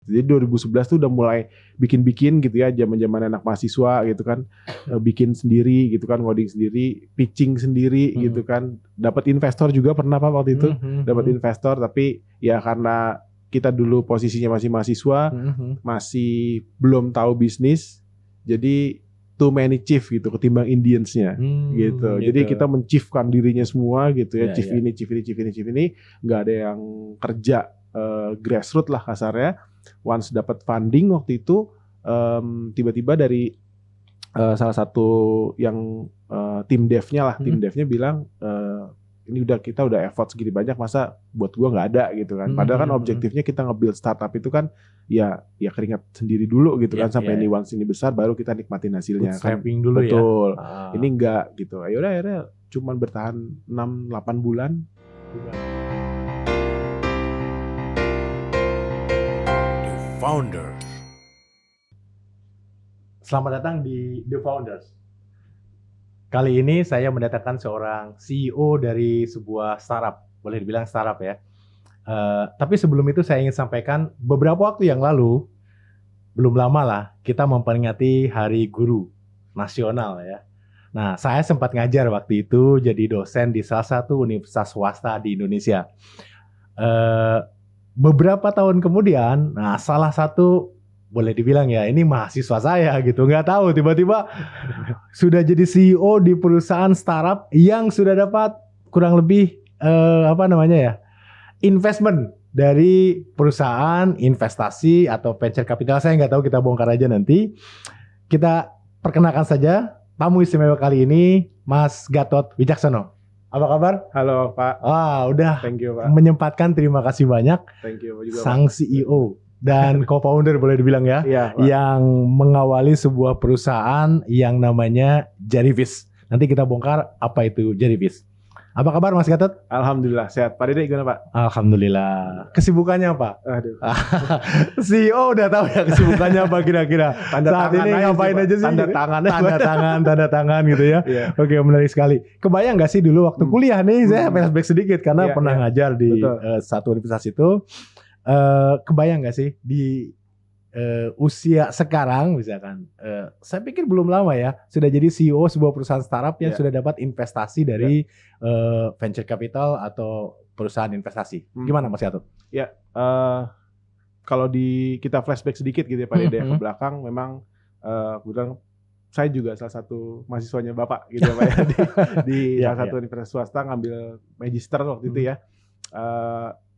Jadi 2011 tuh udah mulai bikin-bikin gitu ya, zaman-zaman anak mahasiswa gitu kan, bikin sendiri gitu kan, ngoding sendiri, pitching sendiri gitu kan. Dapat investor juga pernah Pak waktu itu, dapat investor, tapi ya karena kita dulu posisinya masih mahasiswa, masih belum tahu bisnis, jadi too many chief gitu ketimbang Indians-nya gitu. Jadi kita menciefkan dirinya semua gitu ya, chief ini, nggak ada yang kerja grassroots lah kasarnya. Once dapat funding waktu itu, tiba-tiba dari salah satu yang tim devnya lah, tim devnya bilang, ini kita udah effort segini banyak, masa buat gua nggak ada gitu kan. Padahal kan objektifnya kita nge-build startup itu kan ya keringat sendiri dulu gitu kan, sampai ini once ini besar baru kita nikmatin hasilnya kan. Dulu betul. Ini enggak gitu. Ayo udah akhirnya cuman bertahan 6-8 bulan. Founders. Selamat datang di The Founders. Kali ini saya mendatangkan seorang CEO dari sebuah startup, boleh dibilang startup ya. Tapi sebelum itu saya ingin sampaikan, beberapa waktu yang lalu, belum lama lah, kita memperingati Hari Guru Nasional ya. Nah, saya sempat ngajar waktu itu jadi dosen di salah satu universitas swasta di Indonesia. Beberapa tahun kemudian, nah salah satu boleh dibilang ya ini mahasiswa saya gitu, nggak tahu tiba-tiba sudah jadi CEO di perusahaan startup yang sudah dapat kurang lebih investment dari perusahaan investasi atau venture capital, saya nggak tahu, kita bongkar aja nanti. Kita perkenalkan saja tamu istimewa kali ini, Mas Gatot Wicaksono. Apa kabar? Halo Pak. Udah. Thank you Pak. Menyempatkan, terima kasih banyak. Thank you juga, sang Pak. CEO dan co-founder boleh dibilang ya, yang mengawali sebuah perusahaan yang namanya Jarivis. Nanti kita bongkar apa itu Jarivis. Apa kabar Mas Gatot? Alhamdulillah sehat. Pak Dede gimana Pak? Alhamdulillah. Kesibukannya apa? Aduh. CEO udah tahu ya kesibukannya apa kira-kira. Saat ini ngapain aja sih? Tanda tangan gitu ya. Oke, menarik sekali. Kebayang nggak sih dulu waktu kuliah nih, saya flashback sedikit karena pernah ngajar di satu universitas itu. Kebayang nggak sih di usia sekarang misalkan, saya pikir belum lama ya sudah jadi CEO sebuah perusahaan startup yang sudah dapat investasi dari venture capital atau perusahaan investasi. Gimana Mas Gatot? Ya, kalau kita flashback sedikit gitu ya Pak Dede ke belakang, memang kebetulan saya juga salah satu mahasiswanya Bapak gitu ya Pak ya, di salah satu universitas swasta, ngambil magister waktu itu ya.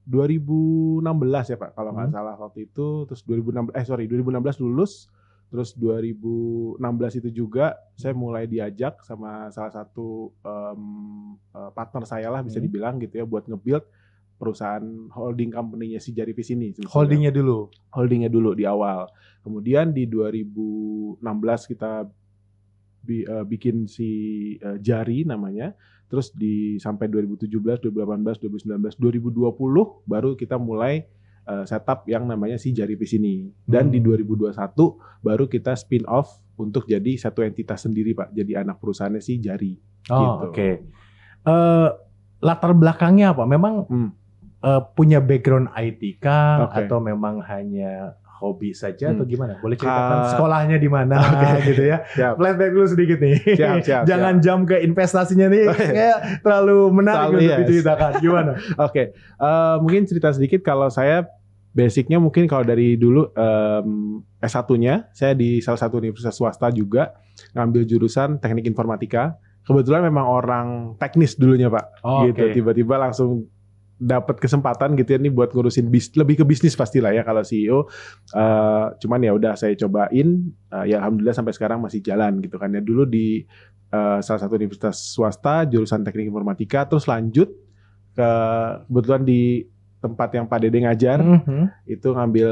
2016 ya Pak kalau nggak salah waktu itu. Terus 2016 lulus, terus 2016 itu juga saya mulai diajak sama salah satu partner saya lah bisa dibilang gitu ya, buat nge-build perusahaan holding company-nya si Jarivis ini. Holdingnya dulu di awal. Kemudian di 2016 kita bikin si Jari namanya. Terus sampai 2017, 2018, 2019, 2020 baru kita mulai setup yang namanya si Jarivis ini. Dan di 2021 baru kita spin off untuk jadi satu entitas sendiri Pak. Jadi anak perusahaannya si Jari. Gitu. Oke. Latar belakangnya apa? Memang punya background IT kah? Atau memang hanya hobi saja atau gimana? Boleh ceritakan sekolahnya di mana gitu ya. Flashback dulu sedikit nih. Jangan jump ke investasinya nih, kayak terlalu menarik untuk diceritakan. Gimana? Mungkin cerita sedikit. Kalau saya basicnya mungkin kalau dari dulu S1-nya saya di salah satu universitas swasta juga ngambil jurusan teknik informatika. Kebetulan memang orang teknis dulunya Pak. Gitu. Tiba-tiba langsung dapat kesempatan gitu ya nih buat ngurusin lebih ke bisnis pastilah ya kalau CEO. Cuman ya udah saya cobain, ya alhamdulillah sampai sekarang masih jalan gitu kan ya. Dulu di salah satu universitas swasta jurusan teknik informatika, terus lanjut ke kebetulan di tempat yang Pak Dede ngajar, itu ngambil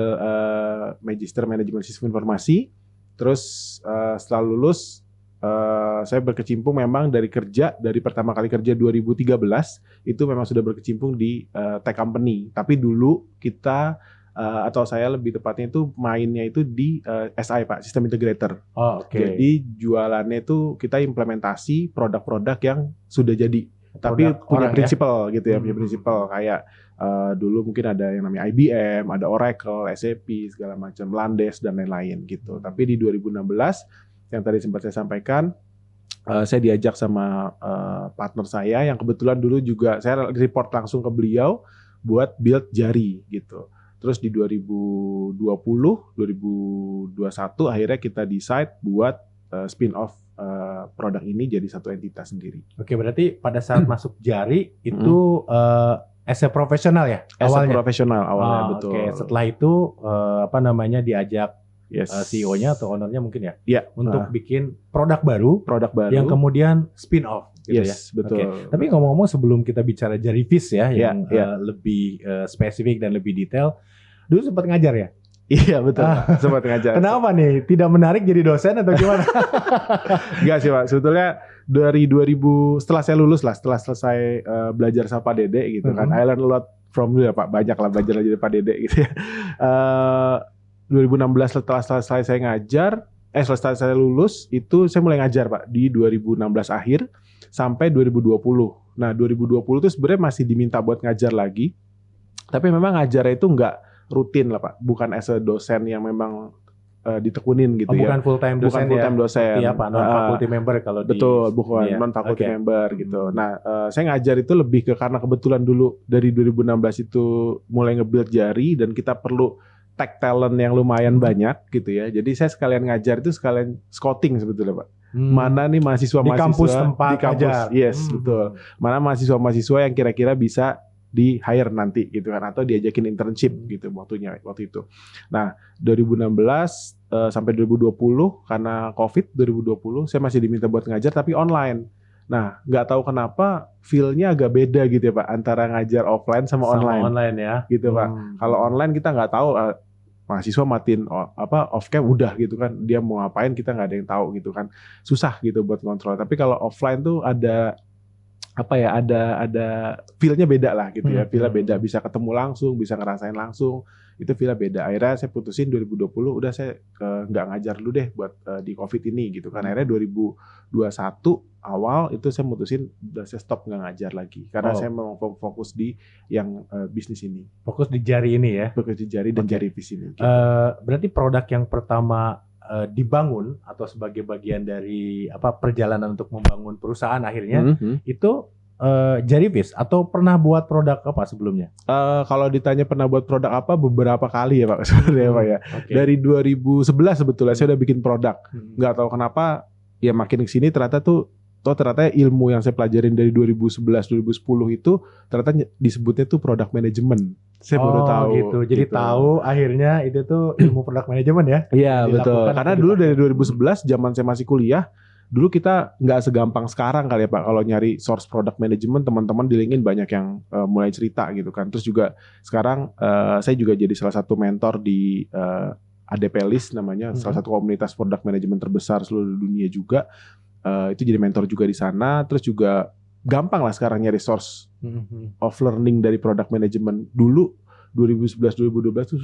magister manajemen sistem informasi. Terus setelah lulus saya berkecimpung memang dari pertama kali kerja 2013 itu memang sudah berkecimpung di tech company. Tapi dulu kita atau saya lebih tepatnya itu mainnya itu di SI Pak, System Integrator. Jadi jualannya itu kita implementasi produk-produk yang sudah jadi. tapi punya orang prinsipal gitu ya, punya prinsipal kayak dulu mungkin ada yang namanya IBM, ada Oracle, SAP, segala macam, Landes dan lain-lain gitu. Tapi di 2016 yang tadi sempat saya sampaikan, saya diajak sama partner saya yang kebetulan dulu juga saya report langsung ke beliau buat build Jari gitu. Terus di 2020, 2021 akhirnya kita decide buat spin off produk ini jadi satu entitas sendiri. Oke, berarti pada saat masuk Jari itu as a profesional ya awalnya? As a profesional awalnya, betul. Oke, setelah itu diajak CEO-nya atau owner-nya mungkin ya? Iya. Untuk bikin produk baru yang kemudian spin off gitu ya? Betul. Okay. Tapi ngomong-ngomong sebelum kita bicara Jarivis ya, yang lebih spesifik dan lebih detail, dulu sempat ngajar ya? Iya betul, sempat ngajar. Kenapa nih? Tidak menarik jadi dosen atau gimana? Enggak sih Pak, sebetulnya dari 2000 setelah saya lulus lah, setelah selesai belajar sama Pak Dede gitu kan, I learn a lot from you ya Pak, banyak lah belajar dari Pak Dede gitu ya. 2016 setelah selesai saya ngajar, setelah saya lulus itu saya mulai ngajar Pak di 2016 akhir sampai 2020. Nah 2020 itu sebenarnya masih diminta buat ngajar lagi, tapi memang ngajarnya itu nggak rutin lah Pak, bukan as a dosen yang memang ditekunin gitu ya. Bukan full time dosen, bukan full time dosen. Iya Pak, non faculty member kalau betul, bukan non faculty member gitu. Nah, saya ngajar itu lebih ke karena kebetulan dulu dari 2016 itu mulai nge-build Jari dan kita perlu tech talent yang lumayan banyak gitu ya. Jadi saya sekalian ngajar itu sekalian scouting sebetulnya Pak. Mana nih mahasiswa-mahasiswa di kampus tempat di kampus. ngajar. Yes, betul. Mana mahasiswa-mahasiswa yang kira-kira bisa di hire nanti gitu kan, atau diajakin internship gitu waktu itu. Nah 2016 sampai 2020 karena COVID 2020 saya masih diminta buat ngajar tapi online. Nah nggak tahu kenapa feel-nya agak beda gitu ya Pak antara ngajar offline sama online ya gitu Pak. Kalau online kita nggak tahu mahasiswa matiin off cam udah gitu kan, dia mau ngapain kita nggak ada yang tahu gitu kan, susah gitu buat kontrol. Tapi kalau offline tuh ada feel-nya beda lah gitu ya, feel-nya beda, bisa ketemu langsung, bisa ngerasain langsung, itu feel-nya beda. Akhirnya saya putusin 2020 udah saya nggak ngajar dulu deh buat di COVID ini gitu kan. Akhirnya 2021 awal itu saya mutusin udah saya stop nggak ngajar lagi karena saya memang fokus di yang bisnis ini. Fokus di Jari ini ya? Fokus di Jari dan Jarivis ini. Gitu. Berarti produk yang pertama dibangun atau sebagai bagian dari perjalanan untuk membangun perusahaan akhirnya itu Jarivis atau pernah buat produk apa sebelumnya? Kalau ditanya pernah buat produk apa, beberapa kali ya Pak sebenarnya Pak ya. Okay. Dari 2011 sebetulnya saya udah bikin produk. Nggak tahu kenapa ya makin kesini ternyata ilmu yang saya pelajarin dari 2011 2010 itu ternyata disebutnya tuh product management. Saya baru tahu gitu. Jadi tahu akhirnya itu tuh ilmu product management ya. Iya betul. Karena dulu dari 2011 zaman saya masih kuliah, dulu kita nggak segampang sekarang kali ya Pak kalau nyari source product management, teman-teman di LinkedIn banyak yang mulai cerita gitu kan. Terus juga sekarang saya juga jadi salah satu mentor di ADP List namanya, salah satu komunitas product management terbesar seluruh dunia juga. Itu jadi mentor juga di sana. Terus juga gampang lah sekarang nyari source of learning dari product management. Dulu 2011-2012 tuh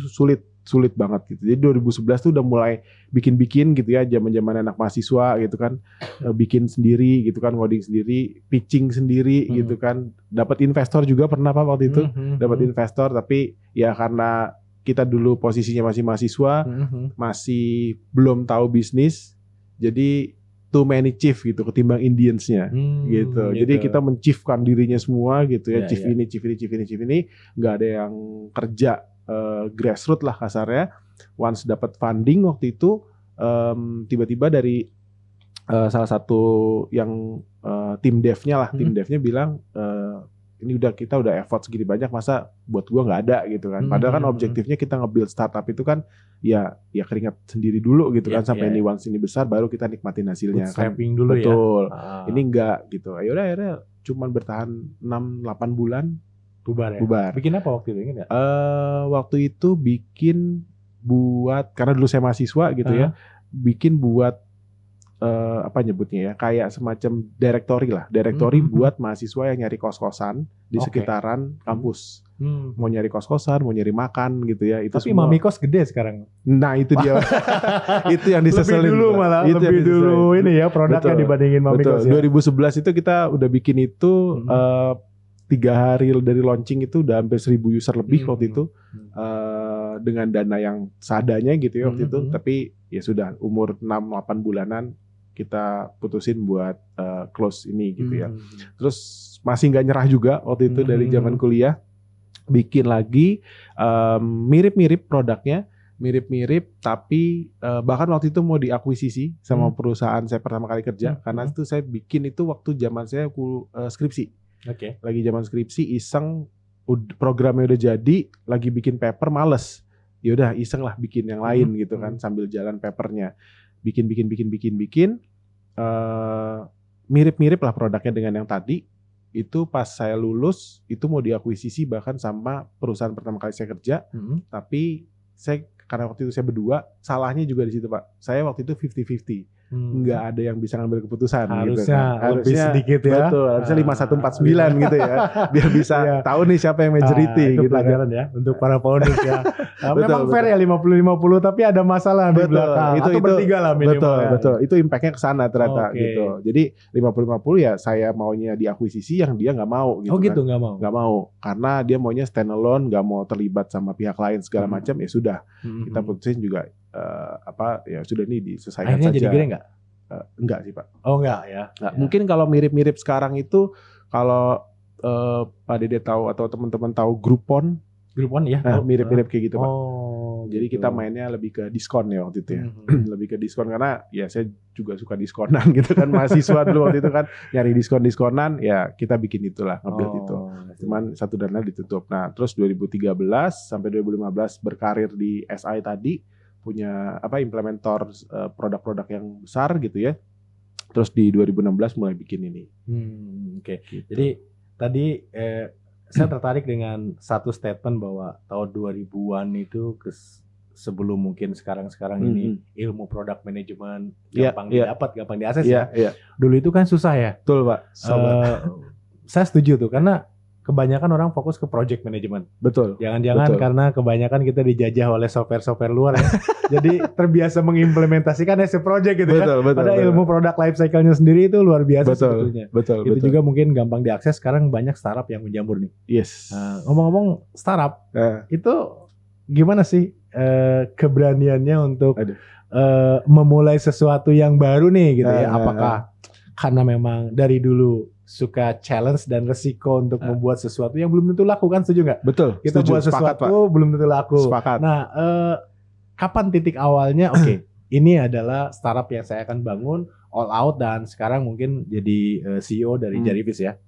sulit banget gitu. Jadi 2011 tuh udah mulai bikin-bikin gitu ya, zaman-zaman anak mahasiswa gitu kan, bikin sendiri gitu kan, coding sendiri, pitching sendiri gitu kan. Dapat investor juga pernah Pak waktu itu, dapat investor, tapi ya karena kita dulu posisinya masih mahasiswa, masih belum tahu bisnis, jadi too many chief gitu ketimbang Indians-nya gitu. Jadi kita menciefkan dirinya semua gitu ya, chief ini, nggak ada yang kerja grassroots lah kasarnya. Once dapat funding waktu itu tiba-tiba dari salah satu yang tim dev-nya lah, tim dev-nya bilang ini kita udah effort segini banyak, masa buat gua nggak ada gitu kan. Padahal kan objektifnya kita nge-build startup itu kan ya keringat sendiri dulu gitu kan, sampai ini once ini besar baru kita nikmatin hasilnya kan. Dulu betul. Ini enggak gitu. Ayo akhirnya cuman bertahan 6-8 bulan bubar. Bikin apa waktu itu ingat ya? Waktu itu bikin buat, karena dulu saya mahasiswa gitu ya, bikin buat apa nyebutnya ya, kayak semacam direktori buat mahasiswa yang nyari kos-kosan di sekitaran kampus. Mau nyari kos-kosan, mau nyari makan gitu ya. Itu tapi semua. Mami Kos gede sekarang. Nah itu dia. Itu yang diseselin. Lebih dulu malah, itu lebih dulu ini ya produknya dibandingin Mami Kos ya. 2011 itu kita udah bikin itu 3 hari dari launching itu udah hampir 1.000 user lebih waktu itu. Dengan dana yang seadanya gitu ya waktu itu. Tapi ya sudah umur 6-8 bulanan kita putusin buat close ini gitu ya. Terus masih nggak nyerah juga waktu itu dari zaman kuliah. Bikin lagi mirip-mirip produknya, mirip-mirip tapi bahkan waktu itu mau diakuisisi sama perusahaan saya pertama kali kerja karena itu saya bikin itu waktu zaman saya skripsi. Lagi zaman skripsi iseng programnya udah jadi, lagi bikin paper males. Ya udah iseng lah bikin yang lain gitu kan sambil jalan papernya. Bikin mirip-mirip lah produknya dengan yang tadi. Itu pas saya lulus itu mau diakuisisi bahkan sama perusahaan pertama kali saya kerja, tapi saya karena waktu itu saya berdua, salahnya juga di situ Pak. Saya waktu itu 50-50. Nggak ada yang bisa ngambil keputusan harusnya gitu kan. lebih sedikit ya. Betul, harusnya 5149 gitu ya. Biar bisa tahu nih siapa yang majority itu gitu pelajaran kan. ya untuk para founders ya. Memang Betul, fair ya 50-50 tapi ada masalah di belakang. Itu bertiga lah minimal. Betul. Itu impactnya ke sana ternyata gitu. Jadi 50-50 ya saya maunya diakuisisi yang dia nggak mau gitu. Oh gitu, kan. nggak mau. Nggak mau karena dia maunya standalone, nggak mau terlibat sama pihak lain segala macam. Ya sudah, kita putusin juga ya sudah ini diselesaikan akhirnya saja. Jadi gede nggak? Enggak sih Pak. Oh enggak ya. Nah, mungkin kalau mirip-mirip sekarang itu kalau Pak Dede tahu atau teman-teman tahu Groupon ya. Nah, mirip-mirip kayak gitu Pak. Jadi gitu. kita mainnya lebih ke diskon ya waktu itu ya. Lebih ke diskon karena ya saya juga suka diskonan gitu kan, mahasiswa dulu waktu itu kan nyari diskon-diskonan ya kita bikin itulah, nge-build itu. Cuman satu dana ditutup. Nah, terus 2013 sampai 2015 berkarir di SI tadi, punya implementator produk-produk yang besar gitu ya. Terus di 2016 mulai bikin ini. Gitu. Jadi tadi saya tertarik dengan satu statement bahwa tahun 2000-an itu sebelum mungkin sekarang ini ilmu product management gampang didapat, gampang diakses ya. Dulu itu kan susah ya. Betul Pak. Saya setuju tuh karena kebanyakan orang fokus ke project management. Betul. Jangan-jangan karena kebanyakan kita dijajah oleh software-software luar ya. Jadi terbiasa mengimplementasikan as a project gitu ya. Padahal ilmu product life cycle-nya sendiri itu luar biasa sebetulnya. Betul. Itu juga mungkin gampang diakses. Sekarang banyak startup yang menjamur nih. Yes. Ngomong-ngomong startup, itu gimana sih keberaniannya untuk memulai sesuatu yang baru nih gitu ya? Apakah karena memang dari dulu suka challenge dan resiko untuk membuat sesuatu yang belum tentu laku, kan setuju nggak? Betul. Kita buat sesuatu belum tentu laku. Sepakat. Nah, kapan titik awalnya? Oke, ini adalah startup yang saya akan bangun all out dan sekarang mungkin jadi CEO dari Jarivis ya.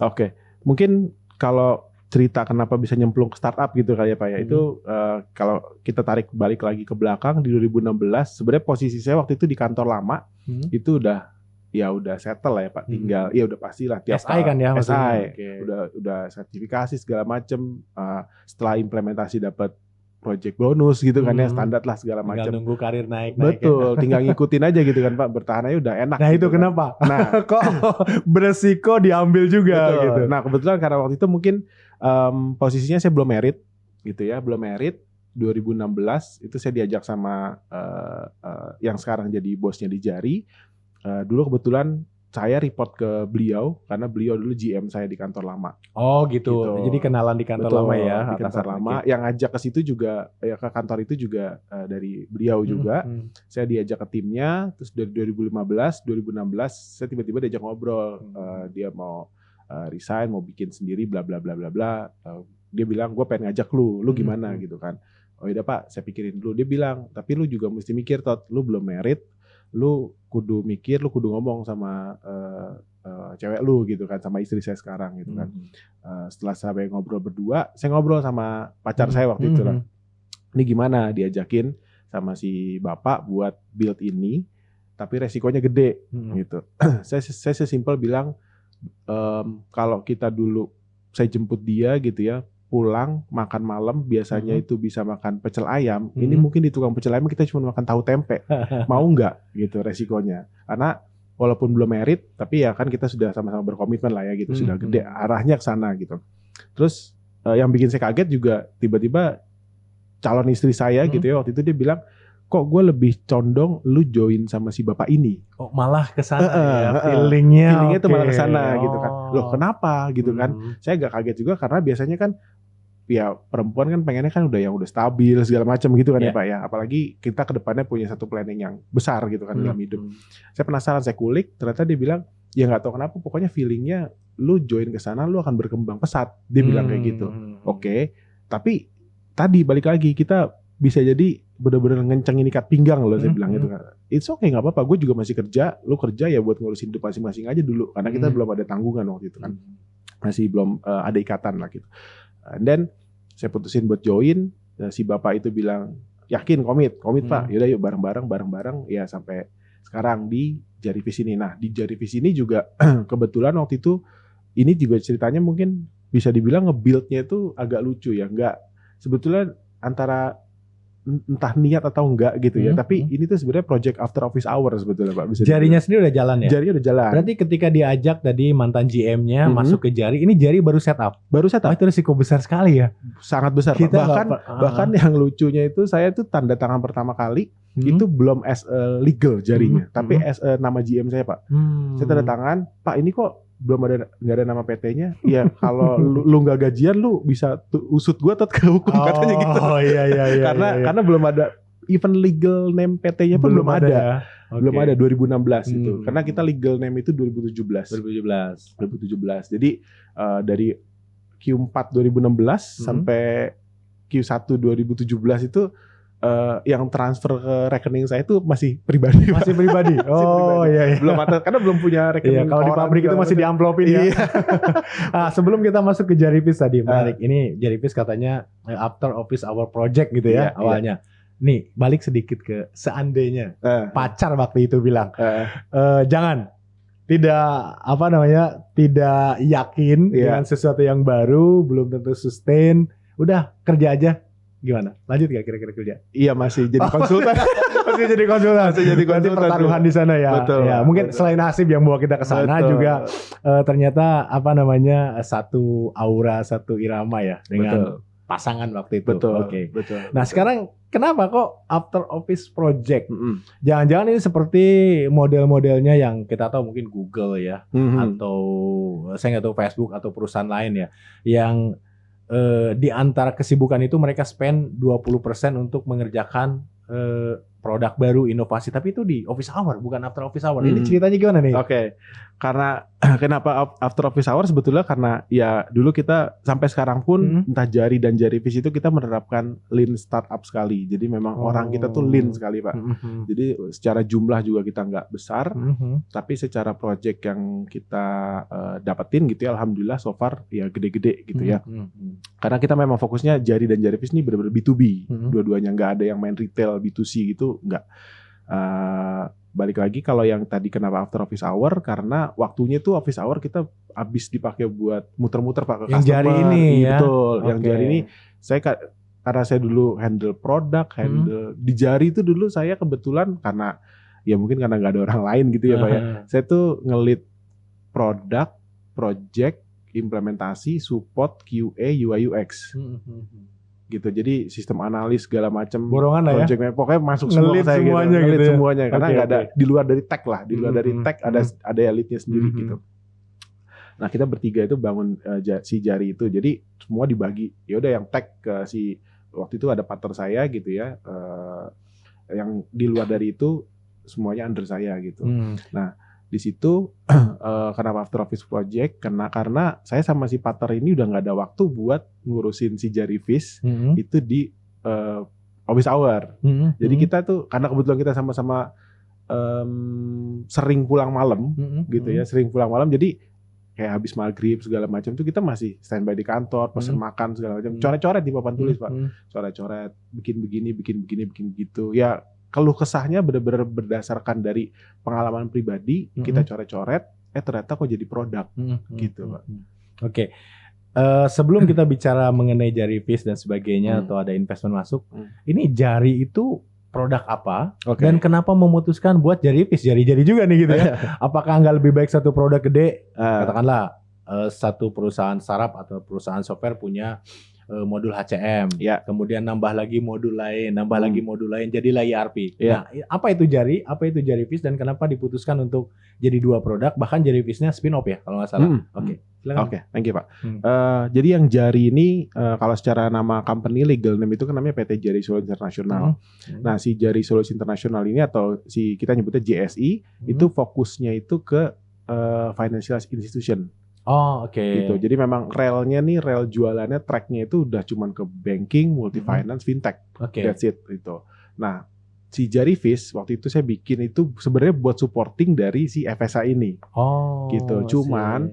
Oke. Mungkin kalau cerita kenapa bisa nyemplung ke startup gitu kali ya Pak ya. Itu kalau kita tarik balik lagi ke belakang di 2016, sebenarnya posisi saya waktu itu di kantor lama itu udah settle lah ya Pak, tinggal ya udah pastilah tiap SI kan ya maksudnya. Udah sertifikasi segala macem, setelah implementasi dapat project bonus gitu kan ya, standar lah segala macam. Tinggal nunggu karir naik. Betul, tinggal ngikutin aja gitu kan Pak, bertahan aja udah enak. Nah gitu itu kan. kenapa? Nah kok beresiko diambil juga gitu. Nah kebetulan karena waktu itu mungkin posisinya saya belum merit gitu ya, belum merit. 2016 itu saya diajak sama yang sekarang jadi bosnya di Jari. Dulu kebetulan saya report ke beliau karena beliau dulu GM saya di kantor lama. Oh gitu. Jadi kenalan di kantor lama ya. Di kantor lama. Yang ajak ke situ juga ke kantor itu juga dari beliau juga. Saya diajak ke timnya. Terus dari 2015, 2016 saya tiba-tiba diajak ngobrol. Dia mau resign, mau bikin sendiri, bla bla bla bla bla. Dia bilang gue pengen ngajak lu gimana gitu kan. Oh iya Pak, saya pikirin dulu. Dia bilang, tapi lu juga mesti mikir Tot, lu belum merit. Lu kudu mikir, lu kudu ngomong sama cewek lu gitu kan, sama istri saya sekarang gitu kan. Setelah saya ngobrol berdua, saya ngobrol sama pacar saya waktu itu lah. Ini gimana diajakin sama si bapak buat build ini, tapi resikonya gede gitu. Saya sesimpel bilang, kalau kita dulu saya jemput dia gitu ya, pulang makan malam biasanya itu bisa makan pecel ayam, ini mungkin di tukang pecel ayam kita cuma makan tahu tempe. Mau nggak gitu resikonya? Karena walaupun belum merit, tapi ya kan kita sudah sama-sama berkomitmen lah ya gitu, sudah gede arahnya ke sana gitu. Terus yang bikin saya kaget juga tiba-tiba calon istri saya gitu ya waktu itu dia bilang, kok gue lebih condong lu join sama si bapak ini. Oh malah kesana ya feelingnya itu malah kesana gitu kan. Loh kenapa gitu kan. Saya agak kaget juga karena biasanya kan ya perempuan kan pengennya kan udah stabil segala macam gitu kan ya Pak ya. Apalagi kita ke depannya punya satu planning yang besar gitu kan dalam hidup. Saya penasaran, saya kulik, ternyata dia bilang ya nggak tahu kenapa pokoknya feelingnya lu join ke sana lu akan berkembang pesat. Dia bilang kayak gitu. Oke. Tapi tadi balik lagi kita bisa jadi bener-bener ngencengin ikat pinggang loh, saya bilang gitu kan. It's okay, nggak apa-apa, gue juga masih kerja, lu kerja ya buat ngurusin hidup masing-masing aja dulu, karena kita belum ada tanggungan waktu itu kan, masih belum ada ikatan lah gitu. And then saya putusin buat join, si bapak itu bilang yakin komit Pak, yaudah yuk bareng-bareng ya sampai sekarang di Jarivis ini. Nah di Jarivis ini juga kebetulan waktu itu ini juga ceritanya mungkin bisa dibilang nge-build-nya itu agak lucu ya, nggak sebetulnya antara entah niat atau enggak gitu ya. Tapi ini tuh sebenarnya project after office hour sebetulnya Pak. Bisa Jarinya sendiri udah jalan ya? Jarinya udah jalan. Berarti ketika diajak tadi mantan GM-nya masuk ke Jari, ini Jari baru setup? Baru setup. Itu risiko besar sekali ya? Sangat besar Pak. Bahkan yang lucunya itu saya tuh tanda tangan pertama kali itu belum as a legal Jarinya. Tapi as a nama GM saya Pak. Saya tanda tangan, Pak ini kok belum ada, nggak ada nama PT-nya. Ya kalau lu nggak gajian lu bisa usut gua atau ke hukum katanya gitu. Oh iya. Karena belum ada even legal name PT-nya pun belum ada. Ya? Belum ada 2016 itu. Karena kita legal name itu 2017. Jadi dari Q4 2016 sampai Q1 2017 itu yang transfer ke rekening saya itu masih pribadi. Masih pribadi. Oh iya. Belum ada, karena belum punya rekening. Kalau di pabrik itu masih diamplopin ya. Sebelum kita masuk ke Jarivis tadi, menarik. Ini Jarivis katanya after office hour project gitu ya awalnya. Nih balik sedikit ke seandainya pacar waktu itu bilang jangan. Tidak yakin dengan sesuatu yang baru, belum tentu sustain. Udah kerja aja. Gimana? Lanjut gak kira-kira kerja? Iya masih jadi konsultan. Masih jadi konsultan. Berarti pertaruhan di sana ya. Betul. Ya, mungkin selain nasib yang bawa kita ke sana juga ternyata satu aura, satu irama ya dengan pasangan waktu itu. Betul. Oke. Nah sekarang kenapa kok after office project? Jangan-jangan ini seperti model-modelnya yang kita tahu mungkin Google ya, atau saya nggak tahu Facebook atau perusahaan lain ya, yang di antara kesibukan itu mereka spend 20% untuk mengerjakan produk baru, inovasi, tapi itu di office hour, bukan after office hour. Ini ceritanya gimana nih? Oke. Karena kenapa after office hour sebetulnya karena ya dulu kita sampai sekarang pun entah Jari dan Jarivis itu kita menerapkan lean startup sekali. Jadi memang orang kita tuh lean sekali Pak. Jadi secara jumlah juga kita nggak besar, tapi secara project yang kita dapetin gitu ya, alhamdulillah so far ya gede-gede gitu ya. Karena kita memang fokusnya Jari dan Jarivis ini benar-benar B2B, dua-duanya nggak ada yang main retail B2C gitu, nggak. Balik lagi kalau yang tadi kenapa after office hour, karena waktunya tuh office hour kita habis dipakai buat muter-muter Pak ke yang customer. Jari ini ya. Betul, yang Jari ini saya karena saya dulu handle produk, di Jari itu dulu saya kebetulan karena ya mungkin karena nggak ada orang lain gitu ya Pak ya. Saya tuh nge-lead produk, project, implementasi, support, QA, UI UX. Gitu. Jadi sistem analis segala macam borongan lah ya. Pokoknya masuk semua saya semuanya gitu. Gitu ya? Semuanya karena nggak ada di luar dari tech lah. Di luar dari tech ada elitnya sendiri gitu. Nah, kita bertiga itu bangun si Jari itu. Jadi semua dibagi. Ya udah yang tech ke si waktu itu ada partner saya gitu ya. Yang di luar dari itu semuanya under saya gitu. Nah, di situ kenapa after office project karena saya sama si partner ini udah nggak ada waktu buat ngurusin si Jarivis itu di office hour. Jadi kita tuh karena kebetulan kita sama-sama sering pulang malam gitu ya, sering pulang malam, jadi kayak habis maghrib segala macam tuh kita masih standby di kantor, pesen makan segala macam, coret-coret di papan tulis Pak, coret-coret, bikin begini, bikin gitu ya. Keluh kesahnya benar-benar berdasarkan dari pengalaman pribadi, kita coret-coret, ternyata kok jadi produk gitu Pak. Oke. Sebelum kita bicara mengenai jari fish dan sebagainya atau ada investment masuk, ini jari itu produk apa dan kenapa memutuskan buat jari fish, jari-jari juga nih gitu ya? Apakah nggak lebih baik satu produk gede, katakanlah satu perusahaan startup atau perusahaan software punya modul HCM, kemudian nambah lagi modul lain, jadilah ERP. Nah, apa itu jari fish dan kenapa diputuskan untuk jadi dua produk, bahkan jari fishnya spin off ya kalau nggak salah. Oke, thank you Pak. Jadi yang jari ini kalau secara nama company legal name itu kan namanya PT Jari Solo International. Nah, si Jari Solo International ini atau si kita nyebutnya JSI itu fokusnya itu ke financial institution. Gitu. Jadi memang relnya nih, rel jualannya, tracknya itu udah cuman ke banking, multi finance, fintech. That's it itu. Nah, si Jari Fish waktu itu saya bikin itu sebenarnya buat supporting dari si FSA ini. Gitu. Cuman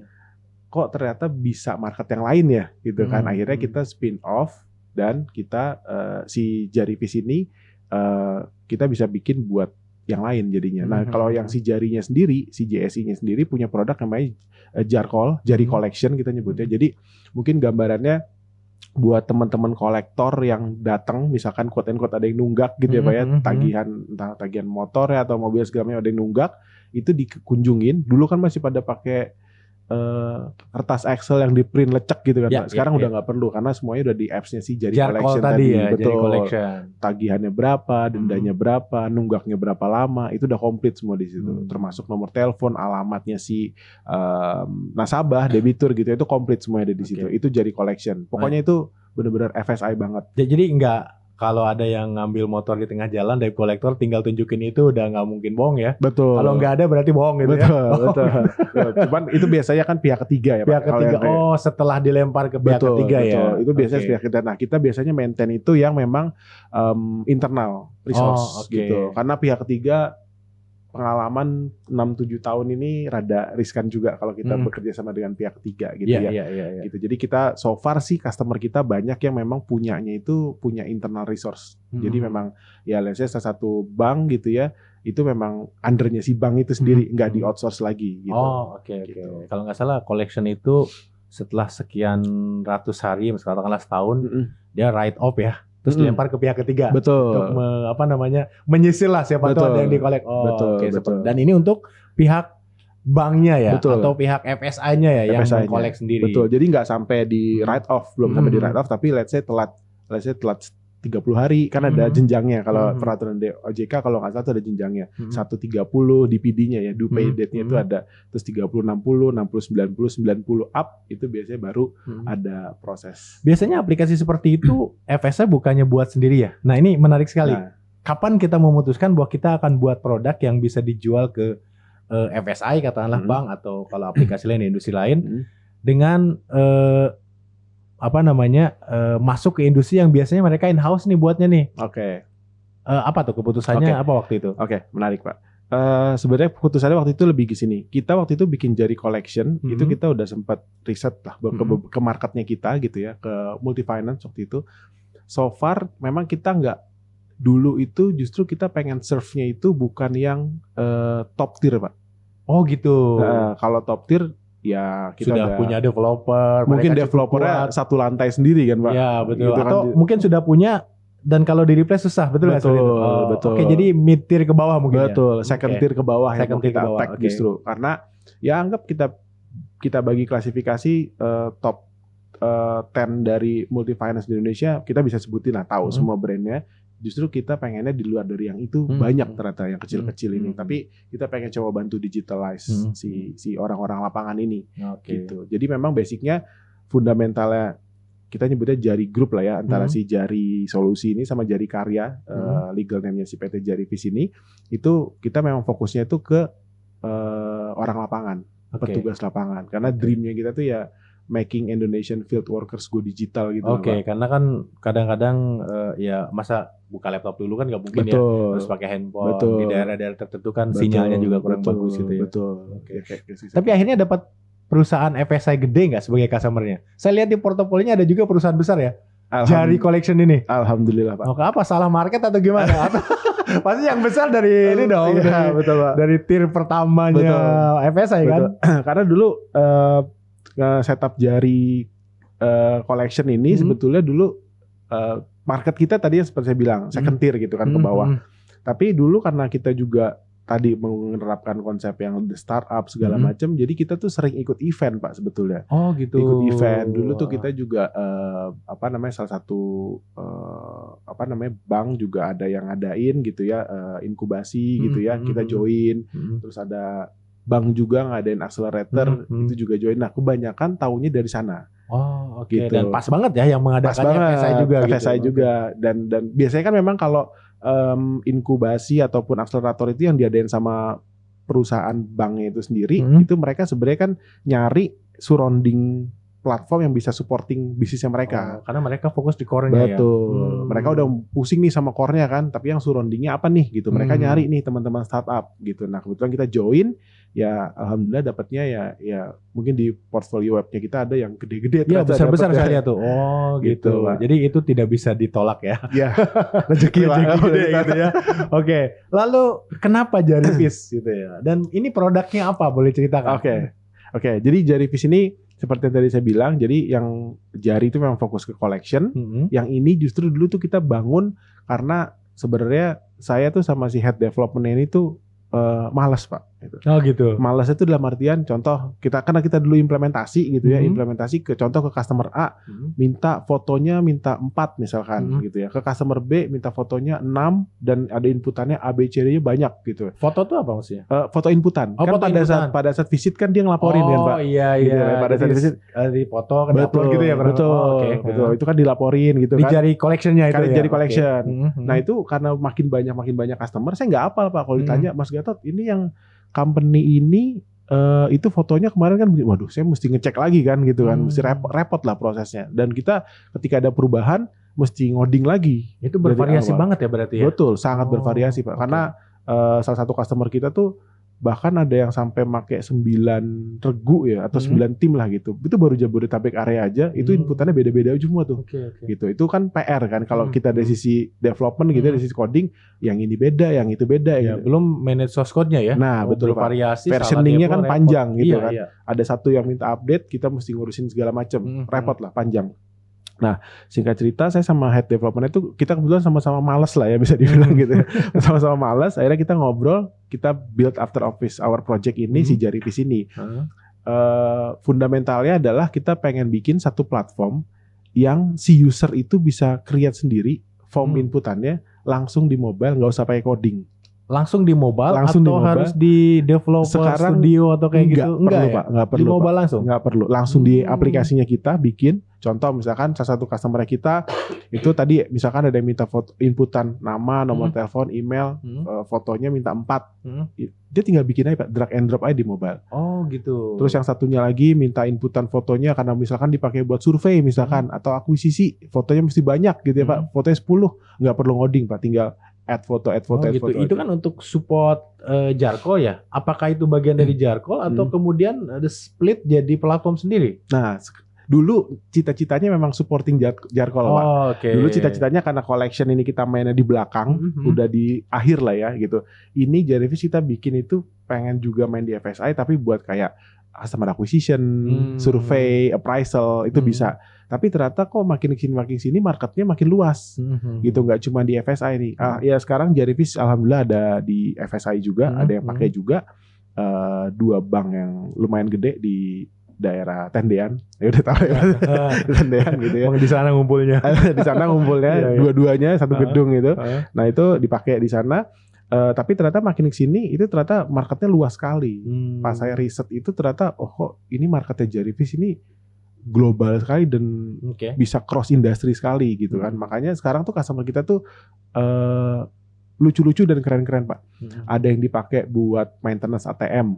kok ternyata bisa market yang lain ya, gitu kan. Akhirnya kita spin off dan kita si Jari Fish ini kita bisa bikin buat yang lain jadinya. Nah, kalau yang si jarinya sendiri, si JSI-nya sendiri punya produk namanya Jarcol, Jari Collection kita nyebutnya. Jadi mungkin gambarannya buat teman-teman kolektor yang datang, misalkan quote and quote ada yang nunggak gitu ya Pak ya, tagihan entah tagihan motor ya atau mobil segala macam ada yang nunggak, itu dikunjungin. Dulu kan masih pada pakai kertas Excel yang di print lecek gitu kan. Sekarang udah nggak perlu karena semuanya udah di apps-nya si Jari Collection tadi. Betul. Jari Collection. Tagihannya berapa, dendanya berapa, nunggaknya berapa lama, itu udah komplit semua di situ. Termasuk nomor telepon, alamatnya si nasabah, debitur gitu, itu komplit semuanya ada di situ. Itu Jari Collection. Pokoknya itu benar-benar FSI banget. Jadi enggak, kalau ada yang ngambil motor di tengah jalan dari kolektor tinggal tunjukin itu udah nggak mungkin bohong ya. Betul. Kalau nggak ada berarti bohong gitu betul, ya. Betul. Cuman itu biasanya kan pihak ketiga ya Pak. Pihak ketiga. Setelah dilempar ke pihak ketiga ya. Itu biasanya pihak ketiga. Nah, kita biasanya maintain itu yang memang internal resource gitu. Karena pihak ketiga pengalaman 6-7 tahun ini rada riskan juga kalau kita bekerja sama dengan pihak ketiga gitu gitu. Jadi kita so far sih customer kita banyak yang memang punya internal resource. Jadi memang ya let's say salah satu bank gitu ya, itu memang undernya si bank itu sendiri, nggak di outsource lagi gitu. Gitu. Kalau nggak salah collection itu setelah sekian ratus hari, misalnya katakanlah setahun, dia write off ya. Terus dilempar ke pihak ketiga. Betul. Untuk menyisir lah siapa tahu ada yang dikolek. Betul. Dan ini untuk pihak banknya ya, atau pihak FSI-nya ya yang mengkolek sendiri. Betul. Jadi nggak sampai di write off, belum sampai di write off, tapi let's say telat 30 hari kan ada jenjangnya. Kalau peraturan OJK kalau nggak salah itu ada jenjangnya. 130 DPD-nya ya, due pay date-nya itu ada. Terus 30, 60, 60, 90, 90 up itu biasanya baru ada proses. Biasanya aplikasi seperti itu FSI bukannya buat sendiri ya. Nah, ini menarik sekali. Kapan kita memutuskan bahwa kita akan buat produk yang bisa dijual ke FSI katakanlah bank atau kalau aplikasi lain industri lain dengan masuk ke industri yang biasanya mereka in-house nih buatnya nih. Apa tuh keputusannya apa waktu itu? Menarik Pak. Sebenarnya keputusannya waktu itu lebih ke sini. Kita waktu itu bikin Jari Collection, itu kita udah sempat riset lah ke marketnya kita gitu ya, ke multi finance waktu itu. So far memang kita nggak, dulu itu justru kita pengen serve-nya itu bukan yang top tier Pak. Gitu. Kalau top tier ya kita sudah punya developer, mungkin developernya satu lantai sendiri kan Pak. Ya betul. Gitu atau kan, mungkin sudah punya dan kalau di replace susah, betul nggak? Betul. Jadi mid tier ke bawah mungkin. Betul. Second tier ke bawah yang kita attack justru. Karena ya anggap kita bagi klasifikasi top 10 dari multi finance di Indonesia, kita bisa sebutin lah, tahu semua brandnya. Justru kita pengennya di luar dari yang itu banyak ternyata yang kecil-kecil ini. Tapi kita pengen coba bantu digitalize si orang-orang lapangan ini. Gitu. Jadi memang basicnya fundamentalnya kita nyebutnya Jari Group lah ya, antara si Jari Solusi ini sama Jari Karya, legal name-nya si PT Jari Fish ini, itu kita memang fokusnya itu ke orang lapangan, petugas lapangan. Karena dream-nya kita tuh ya making Indonesian field workers go digital gitu. Karena kan kadang-kadang ya masa buka laptop dulu kan nggak mungkin ya, terus pakai handphone. Di daerah-daerah tertentu kan sinyalnya juga kurang bagus gitu ya. Tapi akhirnya dapat perusahaan FSI gede nggak sebagai customer-nya? Saya lihat di portofolionya ada juga perusahaan besar ya. Jari Collection ini. Alhamdulillah Pak. Apa salah market atau gimana? Pasti yang besar dari ini dong. Iya, betul Pak. Dari tier pertamanya FSI kan. Karena dulu setup Jari collection ini sebetulnya dulu market kita tadi yang seperti saya bilang second tier gitu kan ke bawah. Tapi dulu karena kita juga tadi menerapkan konsep yang the startup segala macam, jadi kita tuh sering ikut event Pak sebetulnya. Oh gitu. Ikut event dulu tuh kita juga salah satu bank juga ada yang ngadain gitu ya, inkubasi gitu ya, kita join. Terus ada bank juga ngadain accelerator, itu juga join. Nah kebanyakan taunya dari sana. Oh oke. Gitu. Dan pas banget ya yang mengadakannya FSI juga. FSI gitu. juga dan biasanya kan memang kalau inkubasi ataupun akselerator itu yang diadain sama perusahaan banknya itu sendiri, itu mereka sebenarnya kan nyari surrounding platform yang bisa supporting bisnisnya mereka. Karena mereka fokus di core-nya. Betul. Mereka udah pusing nih sama core-nya kan, tapi yang surroundingnya apa nih gitu. Mereka nyari nih teman-teman startup gitu. Nah kebetulan kita join, ya alhamdulillah dapatnya ya mungkin di portfolio webnya kita ada yang gede-gede. Iya besar-besar saya lihat tuh. Oh gitu. Jadi itu tidak bisa ditolak ya. Iya. Rezeki gede gitu ya. Oke. Lalu kenapa Jarivis gitu ya? Dan ini produknya apa? Boleh ceritakan? Oke. Jadi Jarivis ini seperti yang tadi saya bilang, jadi yang Jari itu memang fokus ke collection. Yang ini justru dulu tuh kita bangun karena sebenarnya saya tuh sama si head development ini tuh malas Pak. Gitu. Oh gitu. Malasnya itu dalam artian contoh karena kita dulu implementasi gitu ya, implementasi ke customer A minta fotonya minta 4 misalkan gitu ya. Ke customer B minta fotonya 6 dan ada inputannya A B C D-nya banyak gitu. Foto tuh apa maksudnya? Foto inputan. Kan foto pada saat visit kan dia ngelaporin kan Pak. Oh iya. Gitu, pada saat visit di foto kan upload gitu ya. Betul. Itu kan dilaporin gitu di kan. Di Jari collection-nya itu ya. Jari collection. Nah itu karena makin banyak customer, saya nggak hafal Pak kalau ditanya Mas Gatot ini yang company ini itu fotonya kemarin kan, waduh saya mesti ngecek lagi kan gitu kan, mesti repot lah prosesnya. Dan kita ketika ada perubahan mesti ngoding lagi. Itu bervariasi banget ya berarti ya? Betul, sangat bervariasi Pak. Karena salah satu customer kita tuh bahkan ada yang sampai pakai 9 regu ya atau 9 tim lah gitu. Itu baru Jabodetabek area aja, itu inputannya beda-beda semua tuh. Gitu. Itu kan PR kan kalau kita dari sisi development gitu, dari sisi coding, yang ini beda, yang itu beda ya. Gitu. Belum manage source code-nya ya. Nah, betul Pak. Variasi, versioning-nya kan panjang gitu kan. Iya. Ada satu yang minta update, kita mesti ngurusin segala macam. Repot lah, panjang. Nah, singkat cerita saya sama head development itu kita kebetulan sama-sama malas lah ya bisa dibilang gitu. Sama-sama malas, akhirnya kita ngobrol, kita build after office our project ini si Jarivis ini. Fundamentalnya adalah kita pengen bikin satu platform yang si user itu bisa create sendiri form inputannya langsung di mobile, nggak usah pakai coding. Langsung di mobile langsung atau di mobile. Harus di developer sekarang studio atau kayak gitu? Enggak ya? Pak, enggak perlu. Di mobile Pak. langsung? Enggak perlu. Langsung di aplikasinya kita bikin. Contoh misalkan salah satu customer kita itu tadi misalkan ada yang minta foto, inputan nama, nomor telepon, email, fotonya minta 4. Dia tinggal bikin aja Pak, drag and drop aja di mobile. Oh gitu. Terus yang satunya lagi minta inputan fotonya karena misalkan dipakai buat survei misalkan atau akuisisi, fotonya mesti banyak gitu ya Pak. Fotonya 10, enggak perlu ngoding Pak, tinggal add foto. Gitu. Itu kan untuk support Jarkol ya. Apakah itu bagian dari Jarkol atau kemudian ada split jadi platform sendiri? Nah, dulu cita-citanya memang supporting Jarkol Pak. Dulu cita-citanya karena collection ini kita mainnya di belakang, udah di akhir lah ya gitu. Ini Jarivis kita bikin itu pengen juga main di FSI tapi buat kayak customer acquisition, survey, appraisal itu bisa. Tapi ternyata kok makin sini marketnya makin luas, gitu nggak cuma di FSI nih. Ya sekarang Jarivis alhamdulillah ada di FSI juga, ada yang pakai juga 2 bank yang lumayan gede di daerah Tendean, ya udah tahu ya, Tendean gitu ya. Di sana ngumpulnya, di sana ngumpulnya dua-duanya satu gedung gitu. Nah itu dipakai di sana. Tapi ternyata makin kesini itu ternyata marketnya luas sekali. Pas saya riset itu ternyata kok ini marketnya Jarivis ini global sekali dan bisa cross industri sekali gitu kan. Makanya sekarang tuh customer kita tuh lucu-lucu dan keren-keren Pak. Ada yang dipakai buat maintenance ATM,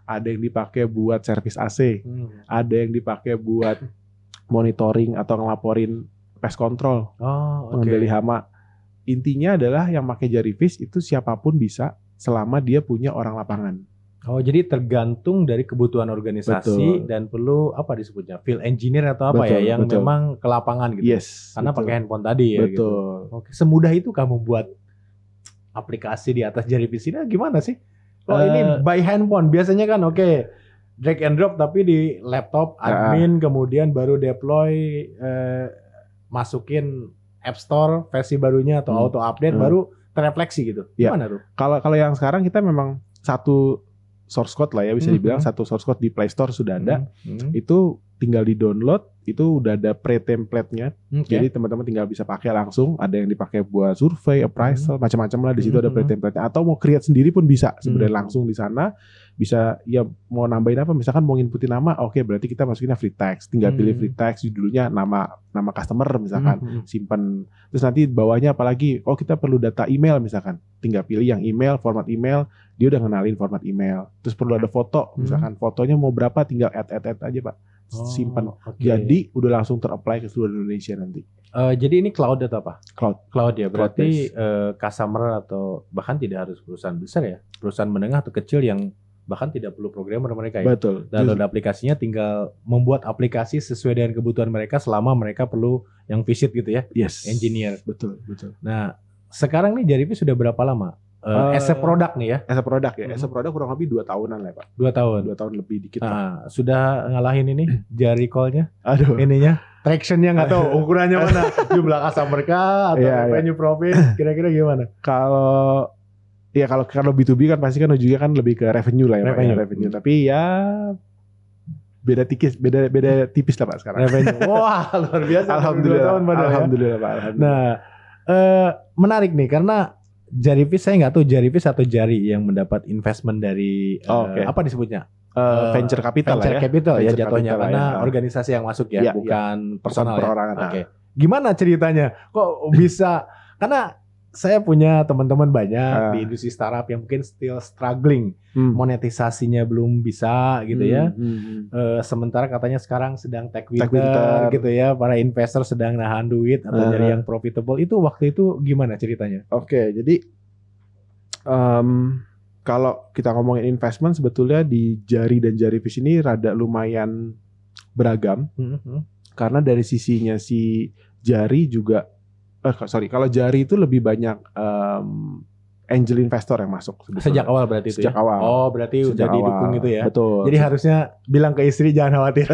ada yang dipakai buat servis AC, ada yang dipakai buat monitoring atau ngelaporin pest control, pengendali hama. Intinya adalah yang pakai Jarivis itu siapapun bisa selama dia punya orang lapangan. Oh, jadi tergantung dari kebutuhan organisasi dan perlu apa disebutnya field engineer atau apa yang memang ke lapangan gitu. Karena pakai handphone tadi ya. Gitu. Oke, semudah itu kamu buat aplikasi di atas Jarivis ini gimana sih? Oh ini by handphone biasanya kan drag and drop tapi di laptop admin kemudian baru deploy masukin App Store versi barunya atau auto update baru terefleksi gitu. Gimana tuh? Kalau yang sekarang kita memang satu source code lah ya, bisa dibilang satu source code di Play Store sudah ada. Itu tinggal di-download, itu udah ada pre-template-nya. Jadi teman-teman tinggal bisa pakai langsung, ada yang dipakai buat survei, appraisal, macam-macam lah di situ ada pre-template-nya, atau mau create sendiri pun bisa sebenarnya langsung di sana. Bisa ya mau nambahin apa, misalkan mau inputin nama, oke, berarti kita masukin free text, tinggal pilih free text, judulnya nama customer misalkan, simpan. Terus nanti bawahnya apalagi, oh kita perlu data email misalkan, tinggal pilih yang email, format email, dia udah ngenalin format email. Terus perlu ada foto, misalkan fotonya mau berapa, tinggal add aja Pak, simpan. Jadi udah langsung ter-apply ke seluruh Indonesia nanti. Jadi ini cloud atau apa? Cloud ya, berarti customer atau bahkan tidak harus perusahaan besar ya, perusahaan menengah atau kecil yang bahkan tidak perlu programmer mereka ya. Betul. Dan ada aplikasinya, tinggal membuat aplikasi sesuai dengan kebutuhan mereka selama mereka perlu yang visit gitu ya. Yes. Engineer. Betul. Nah, sekarang nih Jaripi sudah berapa lama? As a product nih ya? As a product ya. As a product kurang lebih 2 tahunan lah Pak. 2 tahun? 2 tahun lebih dikit Pak. Sudah ngalahin ini Jari call-nya? Aduh. Ininya? Tractionnya nggak tahu ukurannya mana? Jumlah customer kah? Atau revenue profit? Kira-kira gimana? Kalau B2B kan pasti kan ujungnya kan lebih ke revenue lah ya revenue. Tapi ya beda tipis lah Pak sekarang. Revenue. Wah, luar biasa. Alhamdulillah Pak. Nah, menarik nih karena Jarivis, saya nggak tahu Jarivis atau Jari yang mendapat investment dari apa disebutnya? Venture capital ya venture jatuhnya capital, karena organisasi yang masuk ya, bukan personal perorangan. Oke. Gimana ceritanya? Kok bisa? Karena saya punya teman-teman banyak di industri startup yang mungkin still struggling, monetisasinya belum bisa gitu ya. Sementara katanya sekarang sedang tech winter gitu ya, para investor sedang nahan duit atau nyari yang profitable. Itu waktu itu gimana ceritanya? Oke, jadi kalau kita ngomongin investment sebetulnya di Jari dan Jarivis ini rada lumayan beragam. Karena dari sisinya si Jari juga kalau Jari itu lebih banyak angel investor yang masuk sebetulnya. Sejak awal berarti itu Sejak awal. Oh, berarti udah didukung gitu ya. Betul. Jadi harusnya bilang ke istri jangan khawatir.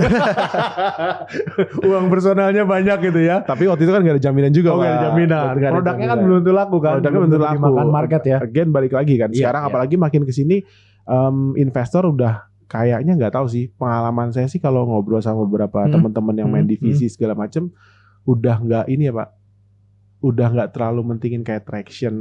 Uang personalnya banyak gitu ya. Tapi waktu itu kan gak ada jaminan juga. Gak ada jaminan. Produknya kan belum tentu laku kan. Produknya belum tentu laku. Dimakan market ya. Again balik lagi kan. Sekarang apalagi makin kesini investor udah kayaknya nggak tahu sih. Pengalaman saya sih kalau ngobrol sama beberapa teman-teman yang main divisi segala macem, udah nggak ini ya Pak. Udah nggak terlalu mentingin kayak traction.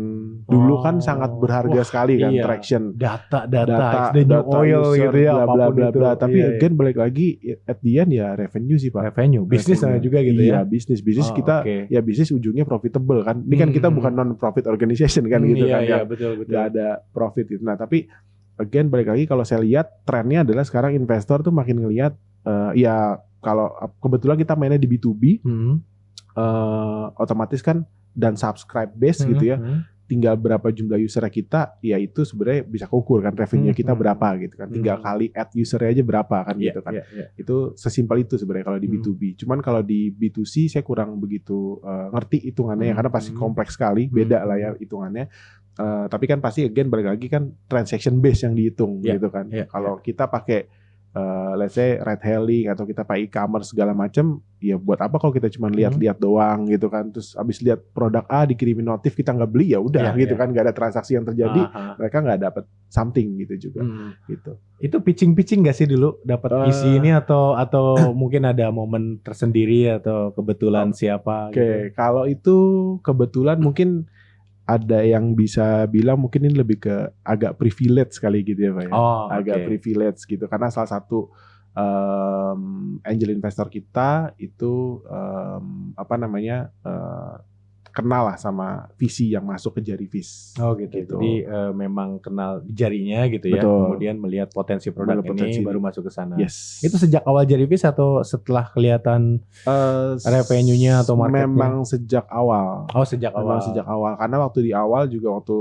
Dulu kan sangat berharga sekali kan traction. Data, the new oil user, gitu ya, apapun itu. Tapi again balik lagi at the end ya revenue sih Pak. Revenue, bisnis juga gitu ya. Iya, bisnis kita ya bisnis ujungnya profitable kan. Ini kan kita bukan non-profit organization kan gitu kan. Iya, betul. Nggak ada profit gitu. Nah tapi again balik lagi kalau saya lihat trennya adalah sekarang investor tuh makin ngelihat ya kalau kebetulan kita mainnya di B2B. Otomatis kan dan subscribe base gitu ya, tinggal berapa jumlah user kita, ya itu sebenarnya bisa keukur kan revenue kita berapa gitu kan, tinggal kali add user aja berapa kan gitu kan, itu sesimpel itu sebenarnya kalau di B2B. Cuman kalau di B2C saya kurang begitu ngerti hitungannya ya, karena pasti kompleks sekali, beda lah ya hitungannya. Tapi kan pasti again balik lagi kan transaction base yang dihitung gitu kan. Kalau kita pakai let's say ride hailing atau kita pakai e-commerce segala macam, ya buat apa kalau kita cuma lihat-lihat doang gitu kan, terus abis lihat produk A dikirimin notif kita nggak beli ya udah gitu kan, nggak ada transaksi yang terjadi, mereka nggak dapat something gitu juga gitu. Itu pitching nggak sih dulu dapat visi ini atau mungkin ada momen tersendiri atau kebetulan siapa? Oke, kalau itu kebetulan mungkin ada yang bisa bilang mungkin ini lebih ke agak privilege sekali gitu ya Pak ya. Agak privilege gitu karena salah satu angel investor kita itu kenal lah sama visi yang masuk ke Jarivis. Gitu. Jadi memang kenal jarinya gitu ya. Betul. Kemudian melihat potensi produk ini baru masuk ke sana. Yes. Itu sejak awal Jarivis atau setelah kelihatan revenue-nya atau marketnya? Memang sejak awal. Sejak awal. Memang sejak awal. Karena waktu di awal juga waktu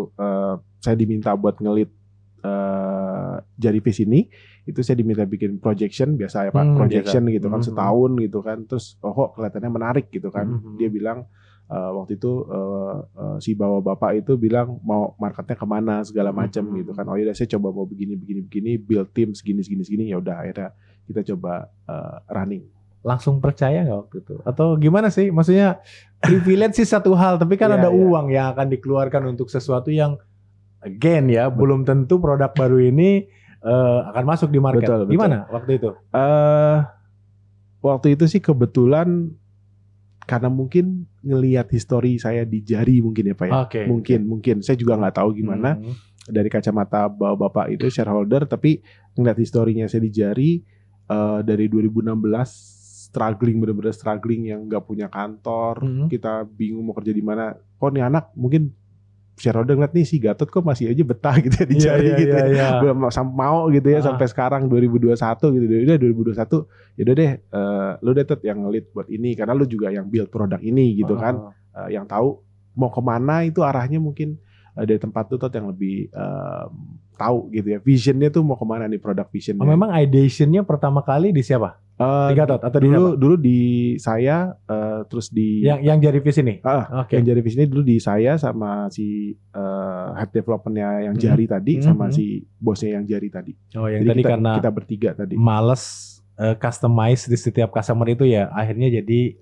saya diminta buat ngelit Jarivis ini, itu saya diminta bikin projection biasa ya Pak, projection biasa. Gitu kan setahun gitu kan. Terus kok kelihatannya menarik gitu kan. Dia bilang waktu itu si bapak itu bilang mau marketnya kemana segala macam gitu kan. Oh ya saya coba mau begini build tim segini ya udah akhirnya kita coba running. Langsung percaya nggak waktu itu? Atau gimana sih? Maksudnya privilege sih satu hal, tapi kan ada uang yang akan dikeluarkan untuk sesuatu yang again ya belum tentu produk baru ini akan masuk di market. Betul. Gimana waktu itu? Waktu itu sih kebetulan karena mungkin ngelihat histori saya di jari mungkin ya Pak ya. Okay. Mungkin saya juga nggak tahu gimana dari kacamata bapak itu shareholder, tapi ngelihat historinya saya di jari dari 2016 bener-bener struggling yang nggak punya kantor, kita bingung mau kerja di mana. Kok nih anak mungkin shareholder ngeliat nih si Gatot kok masih aja betah gitu ya di jari gitu ya. Belum mau gitu ya sampai sekarang 2021 gitu. Udah 2021 yaudah deh lu deh Tet yang lead buat ini karena lu juga yang build produk ini gitu kan. Yang tahu mau kemana itu arahnya mungkin dari tempat tuh Tot yang lebih tahu gitu ya. Visionnya tuh mau kemana nih produk visionnya. Memang ideationnya pertama kali di siapa? Di Gatot atau dulu di saya terus di yang Jarivis ini. Yang Jarivis ini dulu di saya sama si head developmentnya yang Jari tadi sama si bosnya yang Jari tadi. Oh yang jadi tadi karena kita bertiga tadi. Males customize di setiap customer itu ya akhirnya jadi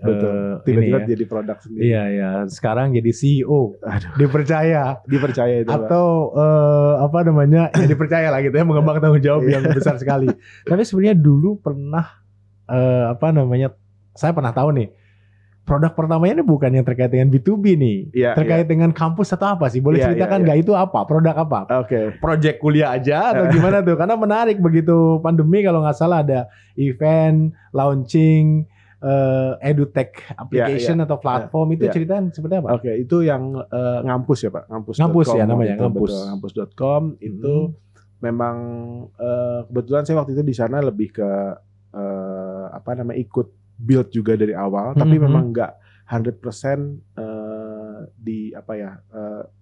tiba-tiba jadi produk sendiri. Iya. Sekarang jadi CEO. Dipercaya itu. Atau apa namanya? Ya dipercaya lah gitu ya mengembang tanggung jawab yang besar sekali. Tapi sebenarnya dulu pernah saya pernah tahu nih produk pertamanya ini bukan yang terkait dengan B2B nih, terkait dengan kampus atau apa sih? Boleh ceritakan nggak itu apa? Produk apa? Project kuliah aja atau gimana tuh? Karena menarik begitu pandemi kalau nggak salah ada event launching edutech application atau platform itu ceritaan seperti apa? Itu yang ngampus ya Pak, ngampus ya namanya ngampus.com itu memang kebetulan saya waktu itu di sana lebih ke ikut build juga dari awal, tapi memang nggak 100%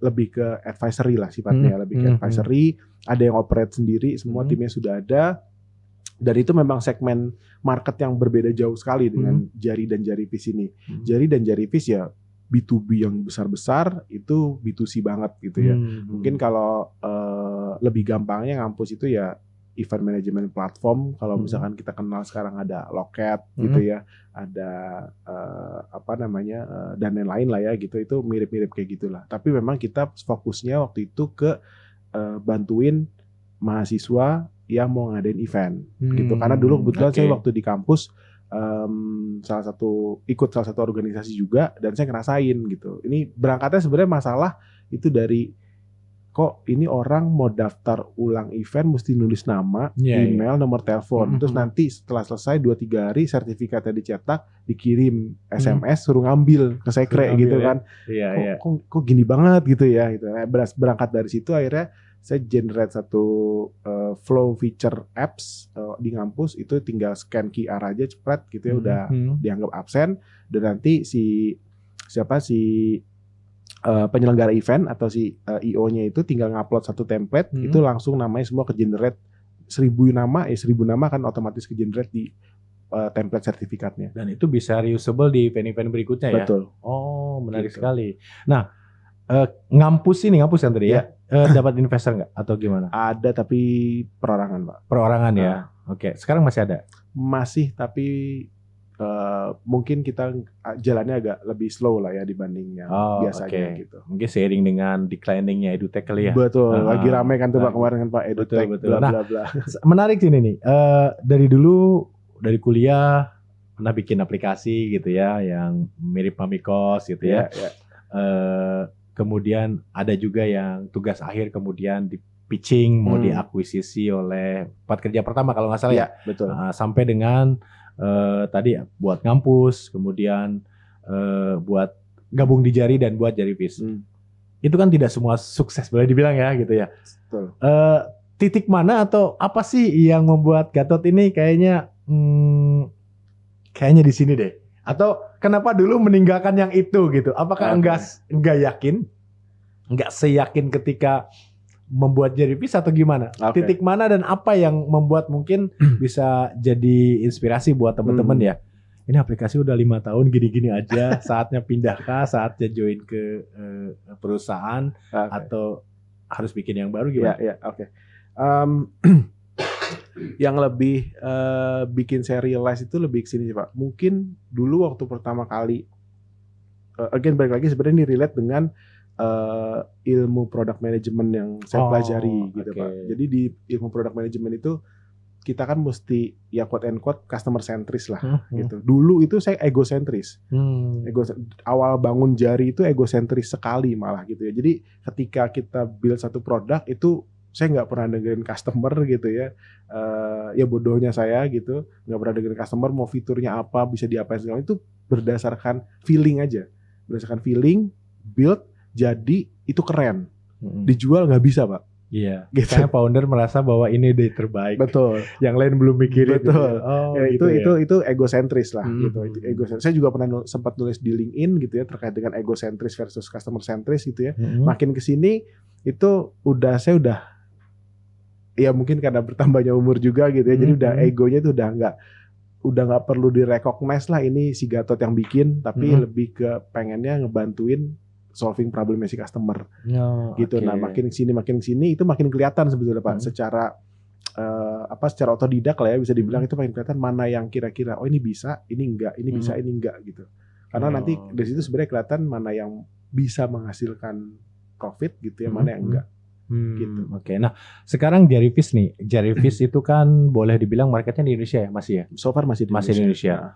lebih ke advisory lah sifatnya, lebih ke advisory. Ada yang operate sendiri, semua timnya sudah ada. Dan itu memang segmen market yang berbeda jauh sekali dengan Jari dan Jarivis ini. Jari dan Jarivis ya B2B yang besar-besar, itu B2C banget gitu ya. Mungkin kalau lebih gampangnya ngampus itu ya event management platform. Kalau misalkan kita kenal sekarang ada Loket gitu ya, ada dan lain-lain lah ya gitu. Itu mirip-mirip kayak gitulah. Tapi memang kita fokusnya waktu itu ke bantuin mahasiswa yang mau ngadain event gitu. Karena dulu kebetulan saya waktu di kampus ikut salah satu organisasi juga, dan saya ngerasain gitu. Ini berangkatnya sebenarnya masalah itu dari kok ini orang mau daftar ulang event mesti nulis nama, email, nomor telepon. Terus nanti setelah selesai 2-3 hari sertifikatnya dicetak, dikirim SMS suruh ngambil ke sekre gitu kan. Kok gini banget gitu ya gitu. Nah, berangkat dari situ akhirnya saya generate satu flow feature apps di ngampus. Itu tinggal scan QR aja cepet gitu ya, udah dianggap absen. Dan nanti penyelenggara event atau si IO-nya itu tinggal ngupload satu template, itu langsung namanya semua ke-generate 1000 nama kan otomatis ke-generate di template sertifikatnya. Dan itu bisa reusable di event-event berikutnya ya? Betul. Oh, menarik sekali. Nah, ngampus yang tadi ya? Dapat investor nggak? Atau gimana? Ada, tapi perorangan Pak. Perorangan ya? Oke. Sekarang masih ada? Masih, tapi mungkin kita jalannya agak lebih slow lah ya dibanding yang biasanya gitu. Mungkin seiring dengan declining-nya edutech kali ya. Betul, lagi ramai kan tuh Pak kemarin kan Pak edutech. Betul. Menarik sih ini nih. Dari dulu dari kuliah pernah bikin aplikasi gitu ya yang mirip Mamikos gitu ya. Kemudian ada juga yang tugas akhir kemudian di pitching mau diakuisisi oleh tempat kerja pertama kalau nggak salah ya. Betul. Sampai dengan tadi buat ngampus, kemudian buat gabung di Jari dan buat Jarivis. Itu kan tidak semua sukses boleh dibilang ya gitu ya. Betul. Titik mana atau apa sih yang membuat Gatot ini kayaknya di sini deh? Atau kenapa dulu meninggalkan yang itu gitu? Apakah enggak yakin? Enggak seyakin ketika membuat Jarivis atau gimana? Titik mana dan apa yang membuat mungkin bisa jadi inspirasi buat teman-teman ya ini aplikasi udah 5 tahun gini-gini aja, saatnya pindahkah, saatnya join ke perusahaan atau harus bikin yang baru gimana? Ya, oke. Yang lebih bikin saya realize itu lebih ke sini sih Pak. Mungkin dulu waktu pertama kali, again balik lagi sebenarnya ini relate dengan ilmu product management yang saya pelajari gitu Pak. Jadi di ilmu product management itu kita kan mesti ya quote and quote customer centris lah gitu. Dulu itu saya egosentris. Awal bangun Jari itu egosentris sekali malah gitu ya. Jadi ketika kita build satu produk itu saya nggak pernah dengerin customer gitu ya. Ya bodohnya saya gitu, nggak pernah dengerin customer mau fiturnya apa, bisa diapain segala itu berdasarkan feeling aja. Berdasarkan feeling, build, jadi itu keren. Dijual nggak bisa Pak. Iya, gitu. Karena founder merasa bahwa ini ide terbaik. Betul. Yang lain belum mikirin. Betul. Gitu ya. Itu egosentris lah. Gitu. Itu egosentris. Saya juga pernah sempat nulis di LinkedIn gitu ya terkait dengan egosentris versus customer centris gitu ya. Makin kesini itu saya udah ya mungkin karena bertambahnya umur juga gitu ya. Jadi udah egonya itu udah nggak perlu direcognize lah ini si Gatot yang bikin, tapi lebih ke pengennya ngebantuin solving problemnya si customer gitu. Nah makin sini itu makin kelihatan sebetulnya Pak secara secara otodidak lah ya bisa dibilang itu makin kelihatan mana yang kira-kira ini bisa, ini enggak, ini bisa, ini enggak gitu. Karena nanti dari situ sebenarnya kelihatan mana yang bisa menghasilkan profit gitu ya, mana yang enggak. Gitu. Oke. Nah sekarang Jarifish nih, Jarifish itu kan boleh dibilang marketnya di Indonesia ya masih ya? So far masih di Indonesia.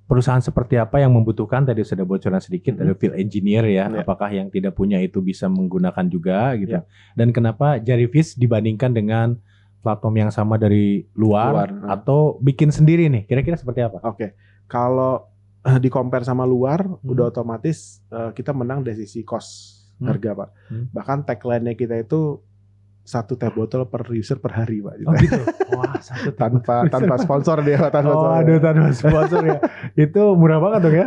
Perusahaan seperti apa yang membutuhkan, tadi sudah bocoran sedikit, ada field engineer ya, apakah yang tidak punya itu bisa menggunakan juga gitu. Dan kenapa Jarifish dibandingkan dengan platform yang sama dari luar atau bikin sendiri nih, kira-kira seperti apa? Oke. Kalau di compare sama luar udah otomatis kita menang dari sisi cost harga Pak. Bahkan tagline-nya kita itu 1 teh botol per user per hari Pak. Oh gitu. Wah, tanpa sponsor dia Pak. Tanpa sponsor ya. Itu murah banget dong ya.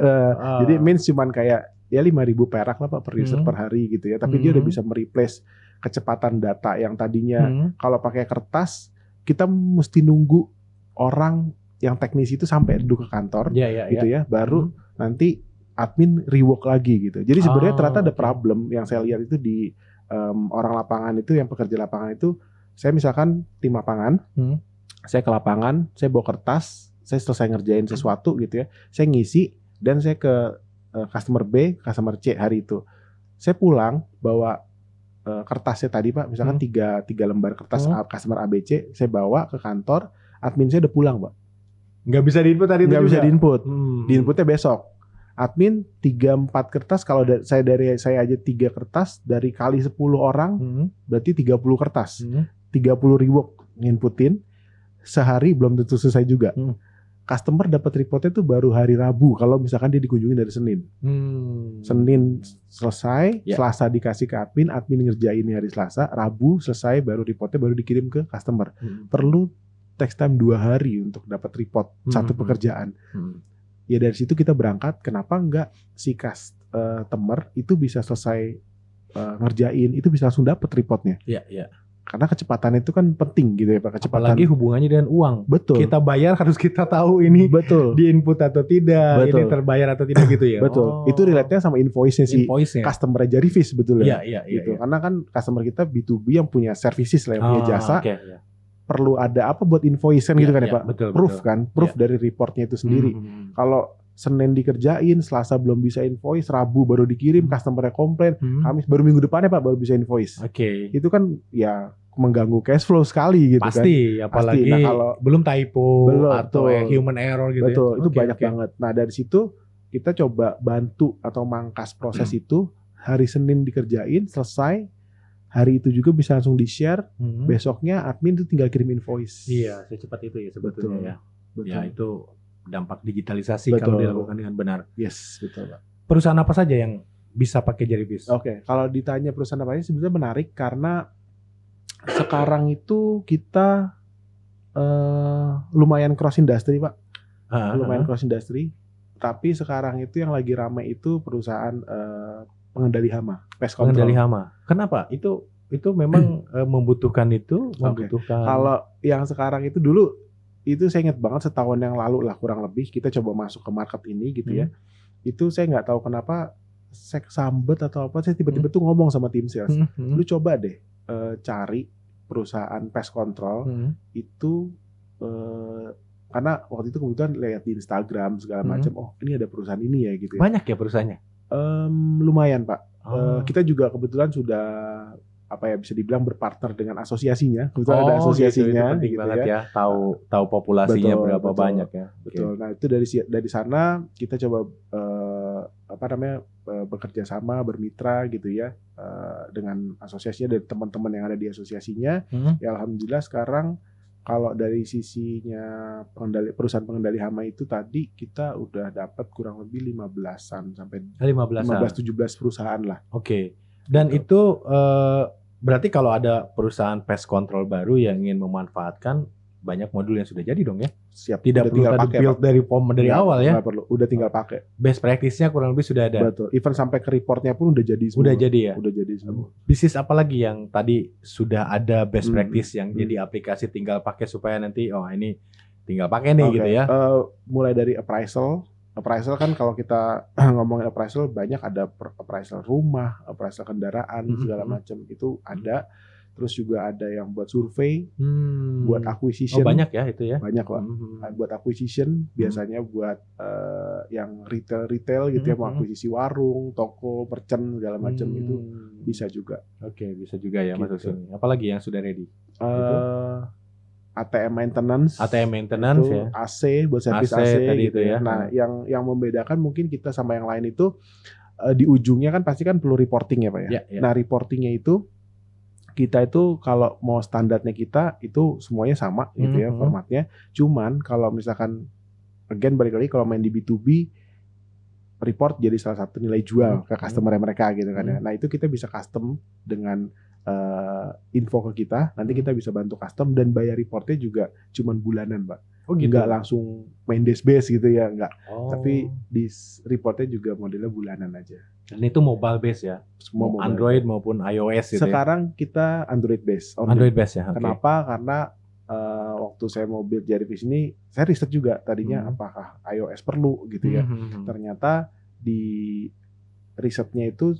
Jadi means cuman kayak ya 5.000 perak lah Pak per user per hari gitu ya. Tapi dia udah bisa mereplace kecepatan data yang tadinya kalau pakai kertas kita mesti nunggu orang yang teknisi itu sampai duduk ke kantor gitu ya. Baru nanti admin rework lagi gitu. Jadi sebenarnya ternyata ada problem yang saya lihat itu di orang lapangan itu, yang pekerja lapangan itu, saya misalkan tim lapangan, saya ke lapangan, saya bawa kertas, saya selesai ngerjain sesuatu gitu ya, saya ngisi dan saya ke customer B, customer C hari itu, saya pulang bawa kertasnya tadi Pak, misalkan tiga lembar kertas customer ABC, saya bawa ke kantor, admin saya udah pulang Pak. Nggak bisa diinput tadi itu juga? Nggak bisa diinput, diinputnya besok. Admin 3-4 kertas, kalau saya aja 3 kertas dari kali 10 orang berarti 30 kertas. 30 rework nginputin sehari belum tentu selesai juga. Customer dapat reportnya tuh baru hari Rabu kalau misalkan dia dikunjungi dari Senin. Senin selesai, Selasa dikasih ke admin ngerjain hari Selasa, Rabu selesai baru reportnya baru dikirim ke customer. Perlu text time 2 hari untuk dapat report satu pekerjaan. Ya dari situ kita berangkat, kenapa enggak si customer itu bisa selesai ngerjain, itu bisa langsung dapat reportnya. Iya. Karena kecepatan itu kan penting gitu ya Pak. Kecepatan. Apalagi hubungannya dengan uang. Betul. Kita bayar harus kita tahu ini di-input atau tidak, ini terbayar atau tidak gitu ya. Betul. Itu relate-nya sama invoice-nya si customer Jarifish sebetulnya. Iya. Gitu. Karena kan customer kita B2B yang punya services lah, yang punya jasa. Perlu ada apa buat invoice gitu kan ya Pak? Betul, proof kan, proof dari reportnya itu sendiri. Kalau Senin dikerjain, Selasa belum bisa invoice, Rabu baru dikirim, customer-nya komplain, Kamis baru minggu depannya Pak baru bisa invoice. Itu kan ya mengganggu cash flow sekali gitu. Pasti, apalagi nah, kalau belum typo atau human error gitu. Betul, itu banyak banget. Nah dari situ kita coba bantu atau mangkas proses itu, hari Senin dikerjain, selesai. Hari itu juga bisa langsung di-share, besoknya admin itu tinggal kirim invoice. Iya, secepat itu ya sebetulnya ya. Betul. Ya itu dampak digitalisasi kalau dilakukan dengan benar. Yes, betul Pak. Perusahaan apa saja yang bisa pakai Jarifish? Oke, kalau ditanya perusahaan apa ini sebenarnya menarik karena sekarang itu kita lumayan cross industry Pak. Lumayan cross industry. Tapi sekarang itu yang lagi ramai itu perusahaan pengendali hama, pest control. Pengendali hama. Kenapa? Itu memang membutuhkan itu, membutuhkan. Kalau yang sekarang itu dulu itu saya ingat banget setahun yang lalu lah kurang lebih kita coba masuk ke market ini gitu ya. Itu saya nggak tahu kenapa saya kesambet atau apa, saya tiba-tiba tuh ngomong sama tim sales, lu coba deh cari perusahaan pest control itu karena waktu itu kebetulan lihat di Instagram segala macam, oh ini ada perusahaan ini ya gitu ya. Banyak ya perusahaannya? Lumayan Pak. Kita juga kebetulan sudah bisa dibilang berpartner dengan asosiasinya. Kebetulan ada asosiasinya. Itu penting gitu banget ya. Tahu populasinya berapa banyak ya. Betul. Nah itu dari sana kita coba bekerja sama, bermitra gitu ya dengan asosiasinya, dari teman-teman yang ada di asosiasinya. Ya alhamdulillah sekarang kalau dari sisinya perusahaan pengendali hama itu tadi kita udah dapat kurang lebih 15-an sampai 15-17 perusahaan lah. Oke. Dan itu berarti kalau ada perusahaan pest control baru yang ingin memanfaatkan, banyak modul yang sudah jadi dong ya? Siap. Tidak perlu tadi build dari awal ya? Nggak perlu, udah tinggal pakai. Best practice-nya kurang lebih sudah ada. Betul. Even sampai ke reportnya pun udah jadi semua. Udah jadi ya? Udah jadi semua. Bisnis apa lagi yang tadi sudah ada best practice yang jadi aplikasi tinggal pakai supaya nanti ini tinggal pakai nih gitu ya? Mulai dari appraisal. Appraisal kan kalau kita ngomongin appraisal banyak, ada appraisal rumah, appraisal kendaraan segala macam itu ada. Terus juga ada yang buat survei, buat acquisition. Banyak ya itu ya? Banyak lah. Buat acquisition biasanya buat yang retail gitu ya, mau akuisisi warung, toko, merchant segala macam itu bisa juga. Oke, bisa juga ya gitu. Masuk sini. Apalagi yang sudah ready? ATM maintenance itu, ya. AC buat servis AC tadi gitu itu ya. Nah, yang membedakan mungkin kita sama yang lain itu di ujungnya kan pasti kan perlu reporting ya Pak ya. Ya. Nah, reportingnya itu kita itu kalau mau standarnya kita itu semuanya sama gitu ya formatnya. Cuman kalau misalkan balik lagi kalau main di B2B, report jadi salah satu nilai jual ke customer mereka gitu kan ya. Nah, itu kita bisa custom dengan info ke kita, nanti kita bisa bantu custom dan bayar reportnya juga cuman bulanan Pak. Gitu. Nggak langsung main dash base gitu ya, nggak. Tapi di reportnya juga modelnya bulanan aja. Dan itu mobile base ya? Semua mobile. Android maupun iOS gitu. Sekarang kita Android base. Android base ya? Okay. Kenapa? Karena waktu saya mau build Jarvis ini, saya riset juga tadinya apakah iOS perlu gitu ya. Ternyata di risetnya itu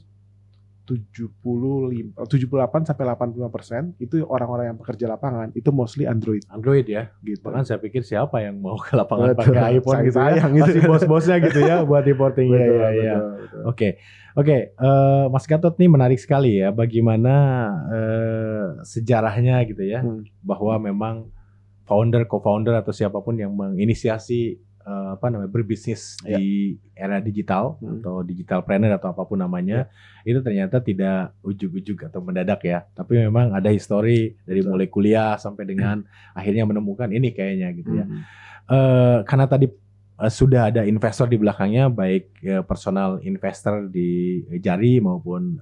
78 sampai 85% itu orang-orang yang pekerja lapangan itu mostly Android ya gitu. Bahkan saya pikir siapa yang mau ke lapangan pakai iPhone gitu ya, gitu. Masih bos-bosnya gitu ya buat reporting. Iya. Oke. Mas Gatot nih menarik sekali ya bagaimana sejarahnya gitu ya, bahwa memang co-founder atau siapapun yang menginisiasi berbisnis di era digital atau digital planner atau apapun namanya, itu ternyata tidak ujug-ujug atau mendadak ya, tapi memang ada histori dari mulai kuliah sampai dengan akhirnya menemukan ini kayaknya gitu ya. Karena tadi sudah ada investor di belakangnya, baik personal investor di Jari maupun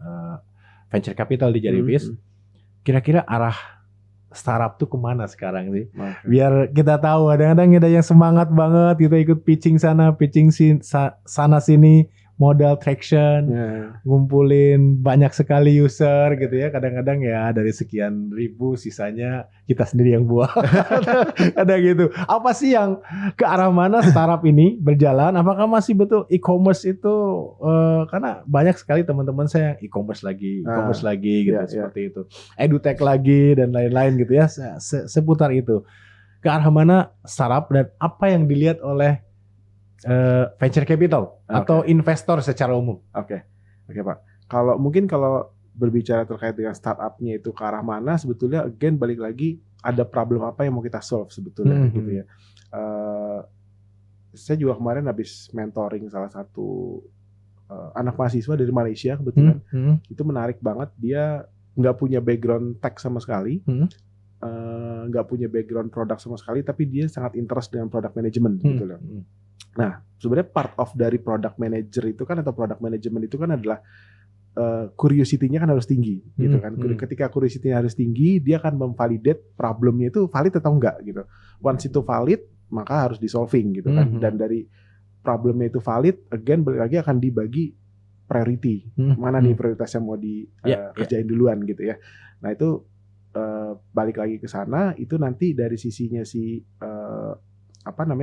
venture capital di Jarvis. Kira-kira arah startup tuh kemana sekarang sih? Biar kita tahu, kadang-kadang ada yang semangat banget kita ikut pitching sana, pitching sana sini, modal traction, ngumpulin banyak sekali user gitu ya. Kadang-kadang ya dari sekian ribu sisanya kita sendiri yang buat. Ada gitu. Apa sih yang ke arah mana startup ini berjalan? Apakah masih betul e-commerce itu karena banyak sekali teman-teman saya yang e-commerce lagi gitu seperti itu. EdTech lagi dan lain-lain gitu ya. Seputar itu. Ke arah mana startup dan apa yang dilihat oleh venture capital atau investor secara umum. Oke Pak. Kalau berbicara terkait dengan startupnya itu ke arah mana, sebetulnya again balik lagi ada problem apa yang mau kita solve sebetulnya gitu ya. Saya juga kemarin habis mentoring salah satu anak mahasiswa dari Malaysia kebetulan. Itu menarik banget, dia nggak punya background tech sama sekali, nggak punya background produk sama sekali, tapi dia sangat interest dengan product management gitu loh. Nah, sebenarnya part of dari product manager itu kan, atau product management itu kan adalah curiosity-nya kan harus tinggi gitu kan. Ketika curiosity-nya harus tinggi, dia akan memvalidate problemnya itu valid atau enggak gitu. Once itu valid, maka harus di-solving gitu kan. Dan dari problemnya itu valid, again balik lagi akan dibagi priority. Mana nih prioritas yang mau dikerjain duluan gitu ya. Nah, itu balik lagi ke sana itu nanti dari sisinya si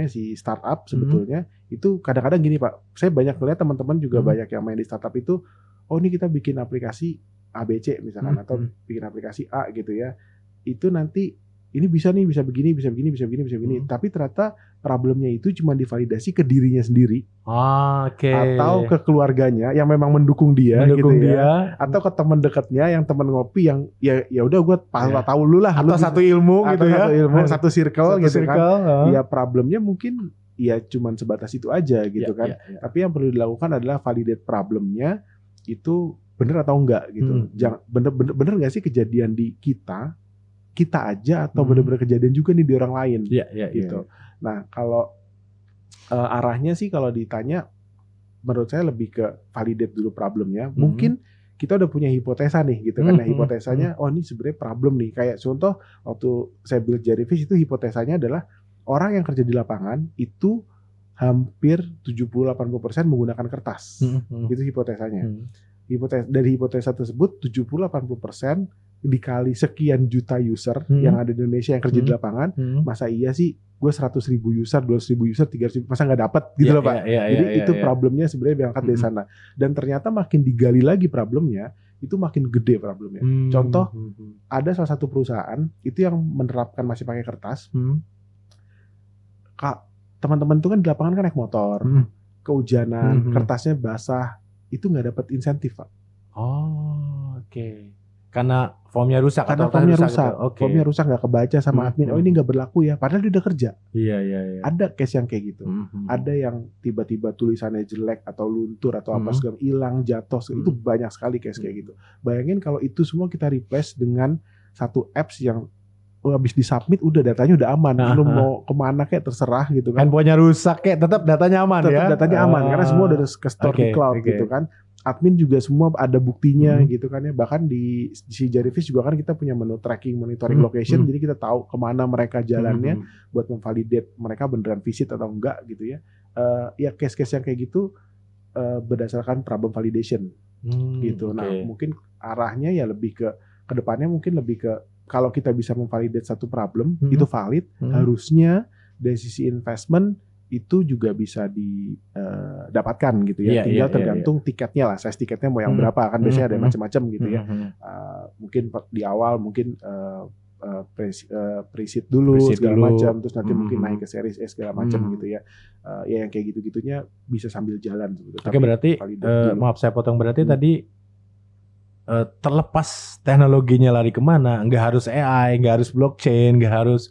si startup sebetulnya itu kadang-kadang gini Pak, saya banyak melihat teman-teman juga banyak yang main di startup itu, oh ini kita bikin aplikasi ABC misalkan atau bikin aplikasi A gitu ya, itu nanti ini bisa nih, bisa begini, bisa begini, bisa begini, bisa begini. Tapi ternyata problemnya itu cuma divalidasi ke dirinya sendiri. Atau ke keluarganya yang memang mendukung dia gitu ya. Atau ke teman dekatnya yang teman ngopi yang ya udah gue tahu lu lah. Atau satu ilmu gitu ya. Satu ilmu, satu circle gitu kan. Ya problemnya mungkin ya cuma sebatas itu aja gitu kan. Tapi yang perlu dilakukan adalah validate problemnya itu bener atau enggak gitu. Jangan bener nggak sih kejadian di kita aja atau benar-benar kejadian juga nih di orang lain gitu. Nah kalau arahnya sih kalau ditanya menurut saya lebih ke validate dulu problemnya. Mungkin kita udah punya hipotesa nih gitu kan. Nah hipotesanya oh ini sebenarnya problem nih. Kayak contoh waktu saya build Jellyfish itu hipotesanya adalah orang yang kerja di lapangan itu hampir 70-80% menggunakan kertas. Itu hipotesanya. Dari hipotesa tersebut 70-80% dikali sekian juta user yang ada di Indonesia yang kerja di lapangan, masa iya sih gue 100.000 user, 200.000 user, 300.000 masa nggak dapat gitu loh Pak. Jadi itu problemnya sebenarnya berangkat dari sana. Dan ternyata makin digali lagi problemnya, itu makin gede problemnya. Contoh, ada salah satu perusahaan itu yang menerapkan masih pakai kertas. Teman-teman itu kan di lapangan kan naik motor, kehujanan, kertasnya basah, itu nggak dapat insentif Pak. Karena formnya rusak. Formnya rusak nggak kebaca sama admin. Oh ini nggak berlaku ya. Padahal dia udah kerja. Iya. Ada case yang kayak gitu. Ada yang tiba-tiba tulisannya jelek atau luntur atau apa segala hilang, jatuh. Itu banyak sekali case kayak gitu. Bayangin kalau itu semua kita replace dengan satu apps yang habis disubmit udah datanya udah aman. Lu mau kemana kayak terserah gitu kan. Handphonenya rusak kayak tetap datanya aman ya. Tetap datanya aman karena semua udah ke store di cloud gitu kan. Admin juga semua ada buktinya gitu kan ya. Bahkan di si Jellyfish juga kan kita punya menu tracking, monitoring location. Jadi kita tahu kemana mereka jalannya buat memvalidate mereka beneran visit atau enggak gitu ya. Ya case-case yang kayak gitu berdasarkan problem validation gitu. Nah mungkin arahnya ya lebih ke depannya mungkin lebih ke kalau kita bisa memvalidate satu problem itu valid, harusnya dari sisi investment itu juga bisa didapatkan gitu ya. Tinggal tergantung tiketnya lah, size tiketnya mau yang berapa kan biasanya ada macam-macam gitu ya. Mungkin di awal mungkin pre-seed dulu segala macam, terus nanti mungkin naik ke series S segala macam gitu ya. Ya yang kayak gitu-gitunya bisa sambil jalan sebetulnya. Oke, berarti maaf saya potong, berarti tadi terlepas teknologinya lari kemana, nggak harus AI, nggak harus blockchain, nggak harus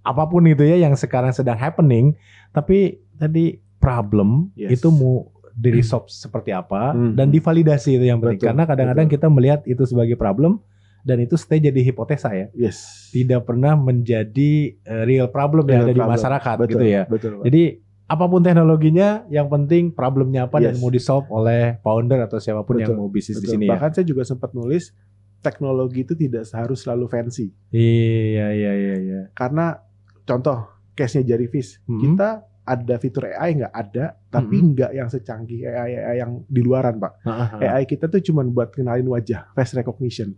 apapun itu ya yang sekarang sedang happening, tapi tadi problem itu mau di-resolve seperti apa dan divalidasi itu yang penting. Karena kadang-kadang kita melihat itu sebagai problem dan itu stay jadi hipotesa ya. Tidak pernah menjadi real problem yang ada di masyarakat gitu ya. Jadi apapun teknologinya, yang penting problemnya apa dan mau di-solve oleh founder atau siapapun yang mau bisnis di sini ya. Bahkan saya juga sempat nulis teknologi itu tidak harus selalu fancy. Iya. Karena contoh case-nya Jellyfish, kita ada fitur AI nggak ada, tapi nggak yang secanggih AI yang di luaran Pak. AI kita tuh cuma buat kenalin wajah, face recognition.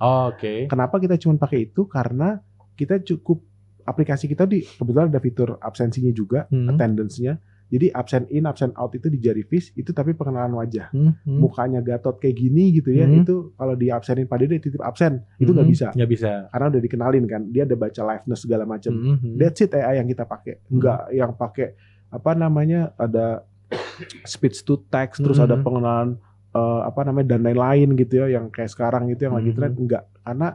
Kenapa kita cuma pakai itu? Karena kita cukup aplikasi kita kebetulan ada fitur absensinya juga, attendance-nya. Jadi absent in, absent out itu di Jellyfish itu tapi pengenalan wajah. Mukanya Gatot kayak gini gitu ya. Itu kalau di absenin Pak Dede titip absen, itu nggak bisa. Nggak bisa. Karena udah dikenalin kan. Dia ada baca liveness segala macam. That's it AI yang kita pakai. Nggak yang pakai ada speech to text, terus ada pengenalan dan lain-lain gitu ya, yang kayak sekarang itu yang lagi tren. Enggak. Karena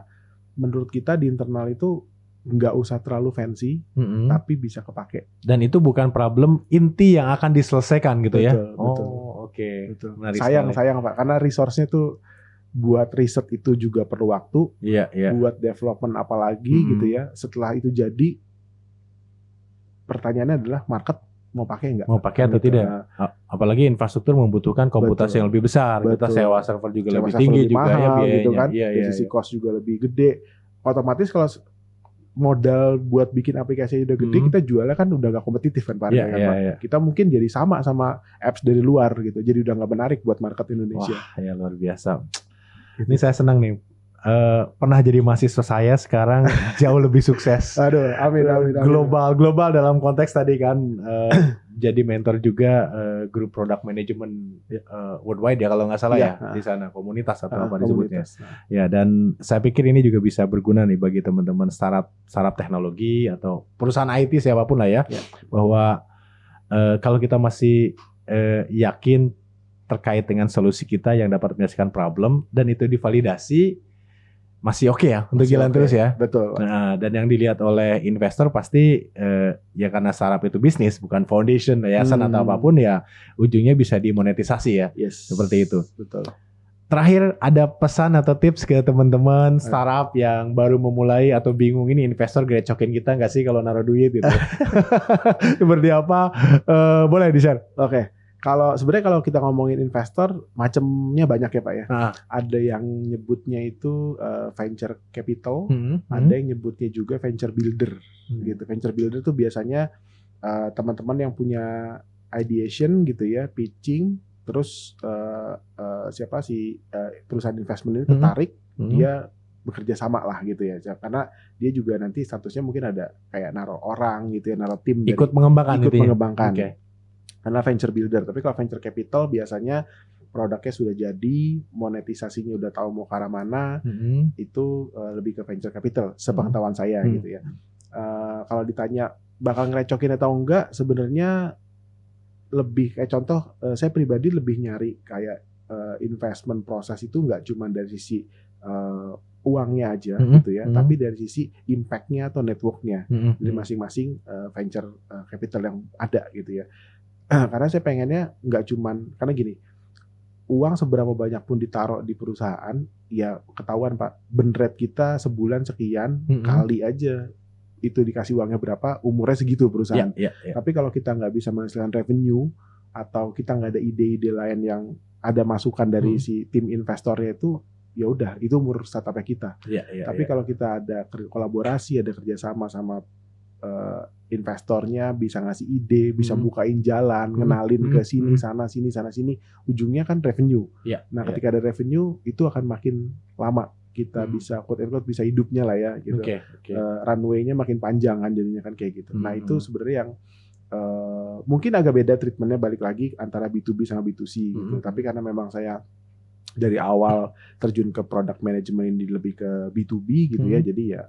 menurut kita di internal itu nggak usah terlalu fancy, tapi bisa kepake. Dan itu bukan problem inti yang akan diselesaikan gitu ya. Betul. Oke. Sayang Pak, karena resource-nya tuh buat riset itu juga perlu waktu. Buat development apalagi gitu ya. Setelah itu jadi, pertanyaannya adalah market mau pakai nggak? Mau pakai atau tidak? Apalagi infrastruktur membutuhkan komputasi yang lebih besar. Kita sewa server juga lebih tinggi juga mahal, ya biayanya. Gitu kan. Dari sisi cost juga lebih gede. Otomatis kalau modal buat bikin aplikasi udah gede, kita jualnya kan udah gak kompetitif kan Pak. Kita mungkin jadi sama apps dari luar gitu. Jadi udah gak menarik buat market Indonesia. Wah ya luar biasa. Ini saya senang nih. pernah jadi mahasiswa saya sekarang jauh lebih sukses. Aduh, amin. Global dalam konteks tadi kan jadi mentor juga grup product management worldwide ya kalau nggak salah ya di sana komunitas atau apa disebutnya. Ya, dan saya pikir ini juga bisa berguna nih bagi teman-teman startup teknologi atau perusahaan IT siapapun lah ya. Bahwa kalau kita masih yakin terkait dengan solusi kita yang dapat menyelesaikan problem dan itu divalidasi masih oke ya untuk jalan terus ya. Betul. Nah, dan yang dilihat oleh investor pasti ya karena startup itu bisnis bukan foundation, yayasan atau apapun ya ujungnya bisa dimonetisasi ya. Yes. Seperti itu. Betul. Terakhir ada pesan atau tips ke teman-teman startup yang baru memulai atau bingung ini investor grecokin kita nggak sih kalau naruh duit gitu. Seperti apa? Boleh di-share. Oke. Kalau kita ngomongin investor, macamnya banyak ya Pak ya. Ada yang nyebutnya itu venture capital, ada yang nyebutnya juga venture builder, gitu. Venture builder tuh biasanya teman-teman yang punya ideation gitu ya, pitching, terus perusahaan investment ini tertarik, dia bekerja sama lah gitu ya, karena dia juga nanti statusnya mungkin ada kayak naruh orang gitu ya, naruh tim ikut mengembangkan. Okay. Karena venture builder, tapi kalau venture capital biasanya produknya sudah jadi, monetisasinya udah tahu mau ke arah mana, itu lebih ke venture capital, sepengetahuan saya gitu ya. Kalau ditanya bakal ngerecokin atau enggak, sebenarnya lebih kayak contoh, saya pribadi lebih nyari kayak investment proses itu nggak cuma dari sisi uangnya aja gitu ya, tapi dari sisi impact-nya atau network-nya dari masing-masing venture capital yang ada gitu ya. Karena saya pengennya nggak cuman, karena gini, uang seberapa banyak pun ditaruh di perusahaan, ya ketahuan Pak, burn rate kita sebulan sekian, kali aja itu dikasih uangnya berapa, umurnya segitu perusahaan. Tapi kalau kita nggak bisa menghasilkan revenue, atau kita nggak ada ide-ide lain yang ada masukan dari si tim investornya itu, ya udah itu umur startupnya kita. Tapi kalau kita ada kolaborasi, ada kerjasama sama investornya, bisa ngasih ide, bisa bukain jalan, ngenalin ke sini, sana, sini, ujungnya kan revenue. Nah, ketika ada revenue, itu akan makin lama kita bisa quote unquote bisa hidupnya lah ya gitu. Runway-nya makin panjang kan jadinya kan kayak gitu. Nah, itu sebenarnya yang mungkin agak beda treatmentnya, balik lagi antara B2B sama B2C gitu. Tapi karena memang saya dari awal terjun ke product management ini lebih ke B2B gitu ya, jadi ya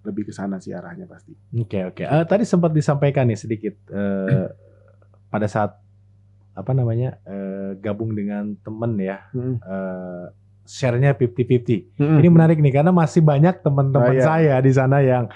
lebih ke sana sih arahnya pasti. Oke. Tadi sempat disampaikan nih sedikit pada saat gabung dengan temen ya, share-nya 50-50. Ini menarik nih karena masih banyak teman-teman saya di sana yang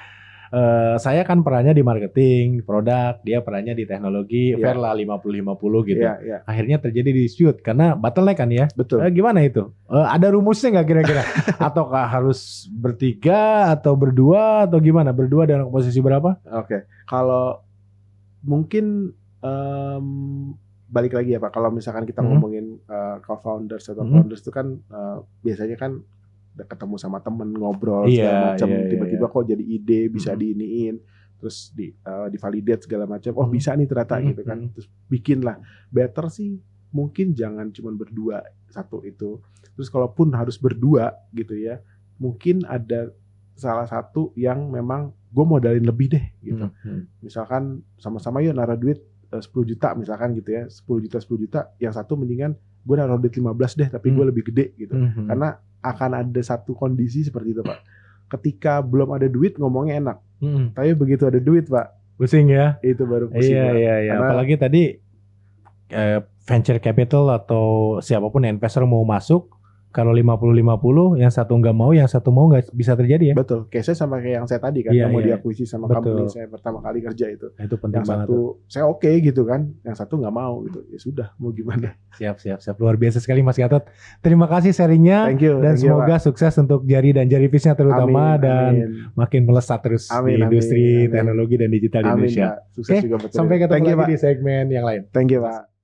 saya kan perannya di marketing, produk, dia perannya di teknologi, fair lah 50-50 gitu. Akhirnya terjadi dispute karena bottleneck kan ya. Betul. Gimana itu? Ada rumusnya nggak kira-kira? Ataukah harus bertiga atau berdua atau gimana? Berdua dalam posisi berapa? Oke. Kalau mungkin balik lagi ya Pak, kalau misalkan kita ngomongin co-founders atau founders itu kan biasanya kan ketemu sama temen, ngobrol segala macam, tiba-tiba kok jadi ide bisa diiniin, terus divalidate segala macam, oh bisa nih ternyata gitu kan, terus bikin lah. Better sih mungkin jangan cuma berdua satu itu, terus kalaupun harus berdua gitu ya, mungkin ada salah satu yang memang gue modalin lebih deh gitu. Misalkan sama-sama yuk naruh duit 10 juta misalkan gitu ya, 10 juta, yang satu mendingan gue naruh duit 15 deh tapi gue lebih gede gitu. Karena akan ada satu kondisi seperti itu Pak. Ketika belum ada duit ngomongnya enak, tapi begitu ada duit Pak, pusing ya. Itu baru pusing. Iya. Apalagi tadi venture capital atau siapapun investor mau masuk, kalau 50-50, yang satu nggak mau, yang satu mau, nggak bisa terjadi ya. Betul. Case-nya sama kayak yang saya tadi kan, yang mau diakuisisi sama company saya pertama kali kerja itu. Itu penting yang banget. Yang satu saya oke gitu kan, yang satu nggak mau gitu. Ya sudah, mau gimana. Siap. Luar biasa sekali Mas Gatot. Terima kasih sharingnya. Thank you, semoga sukses untuk Jari dan Jarivisnya terutama, dan makin melesat terus di industri teknologi dan digital di Indonesia. Sukses juga betul. Sampai ketemu lagi di segmen yang lain. Thank you Pak.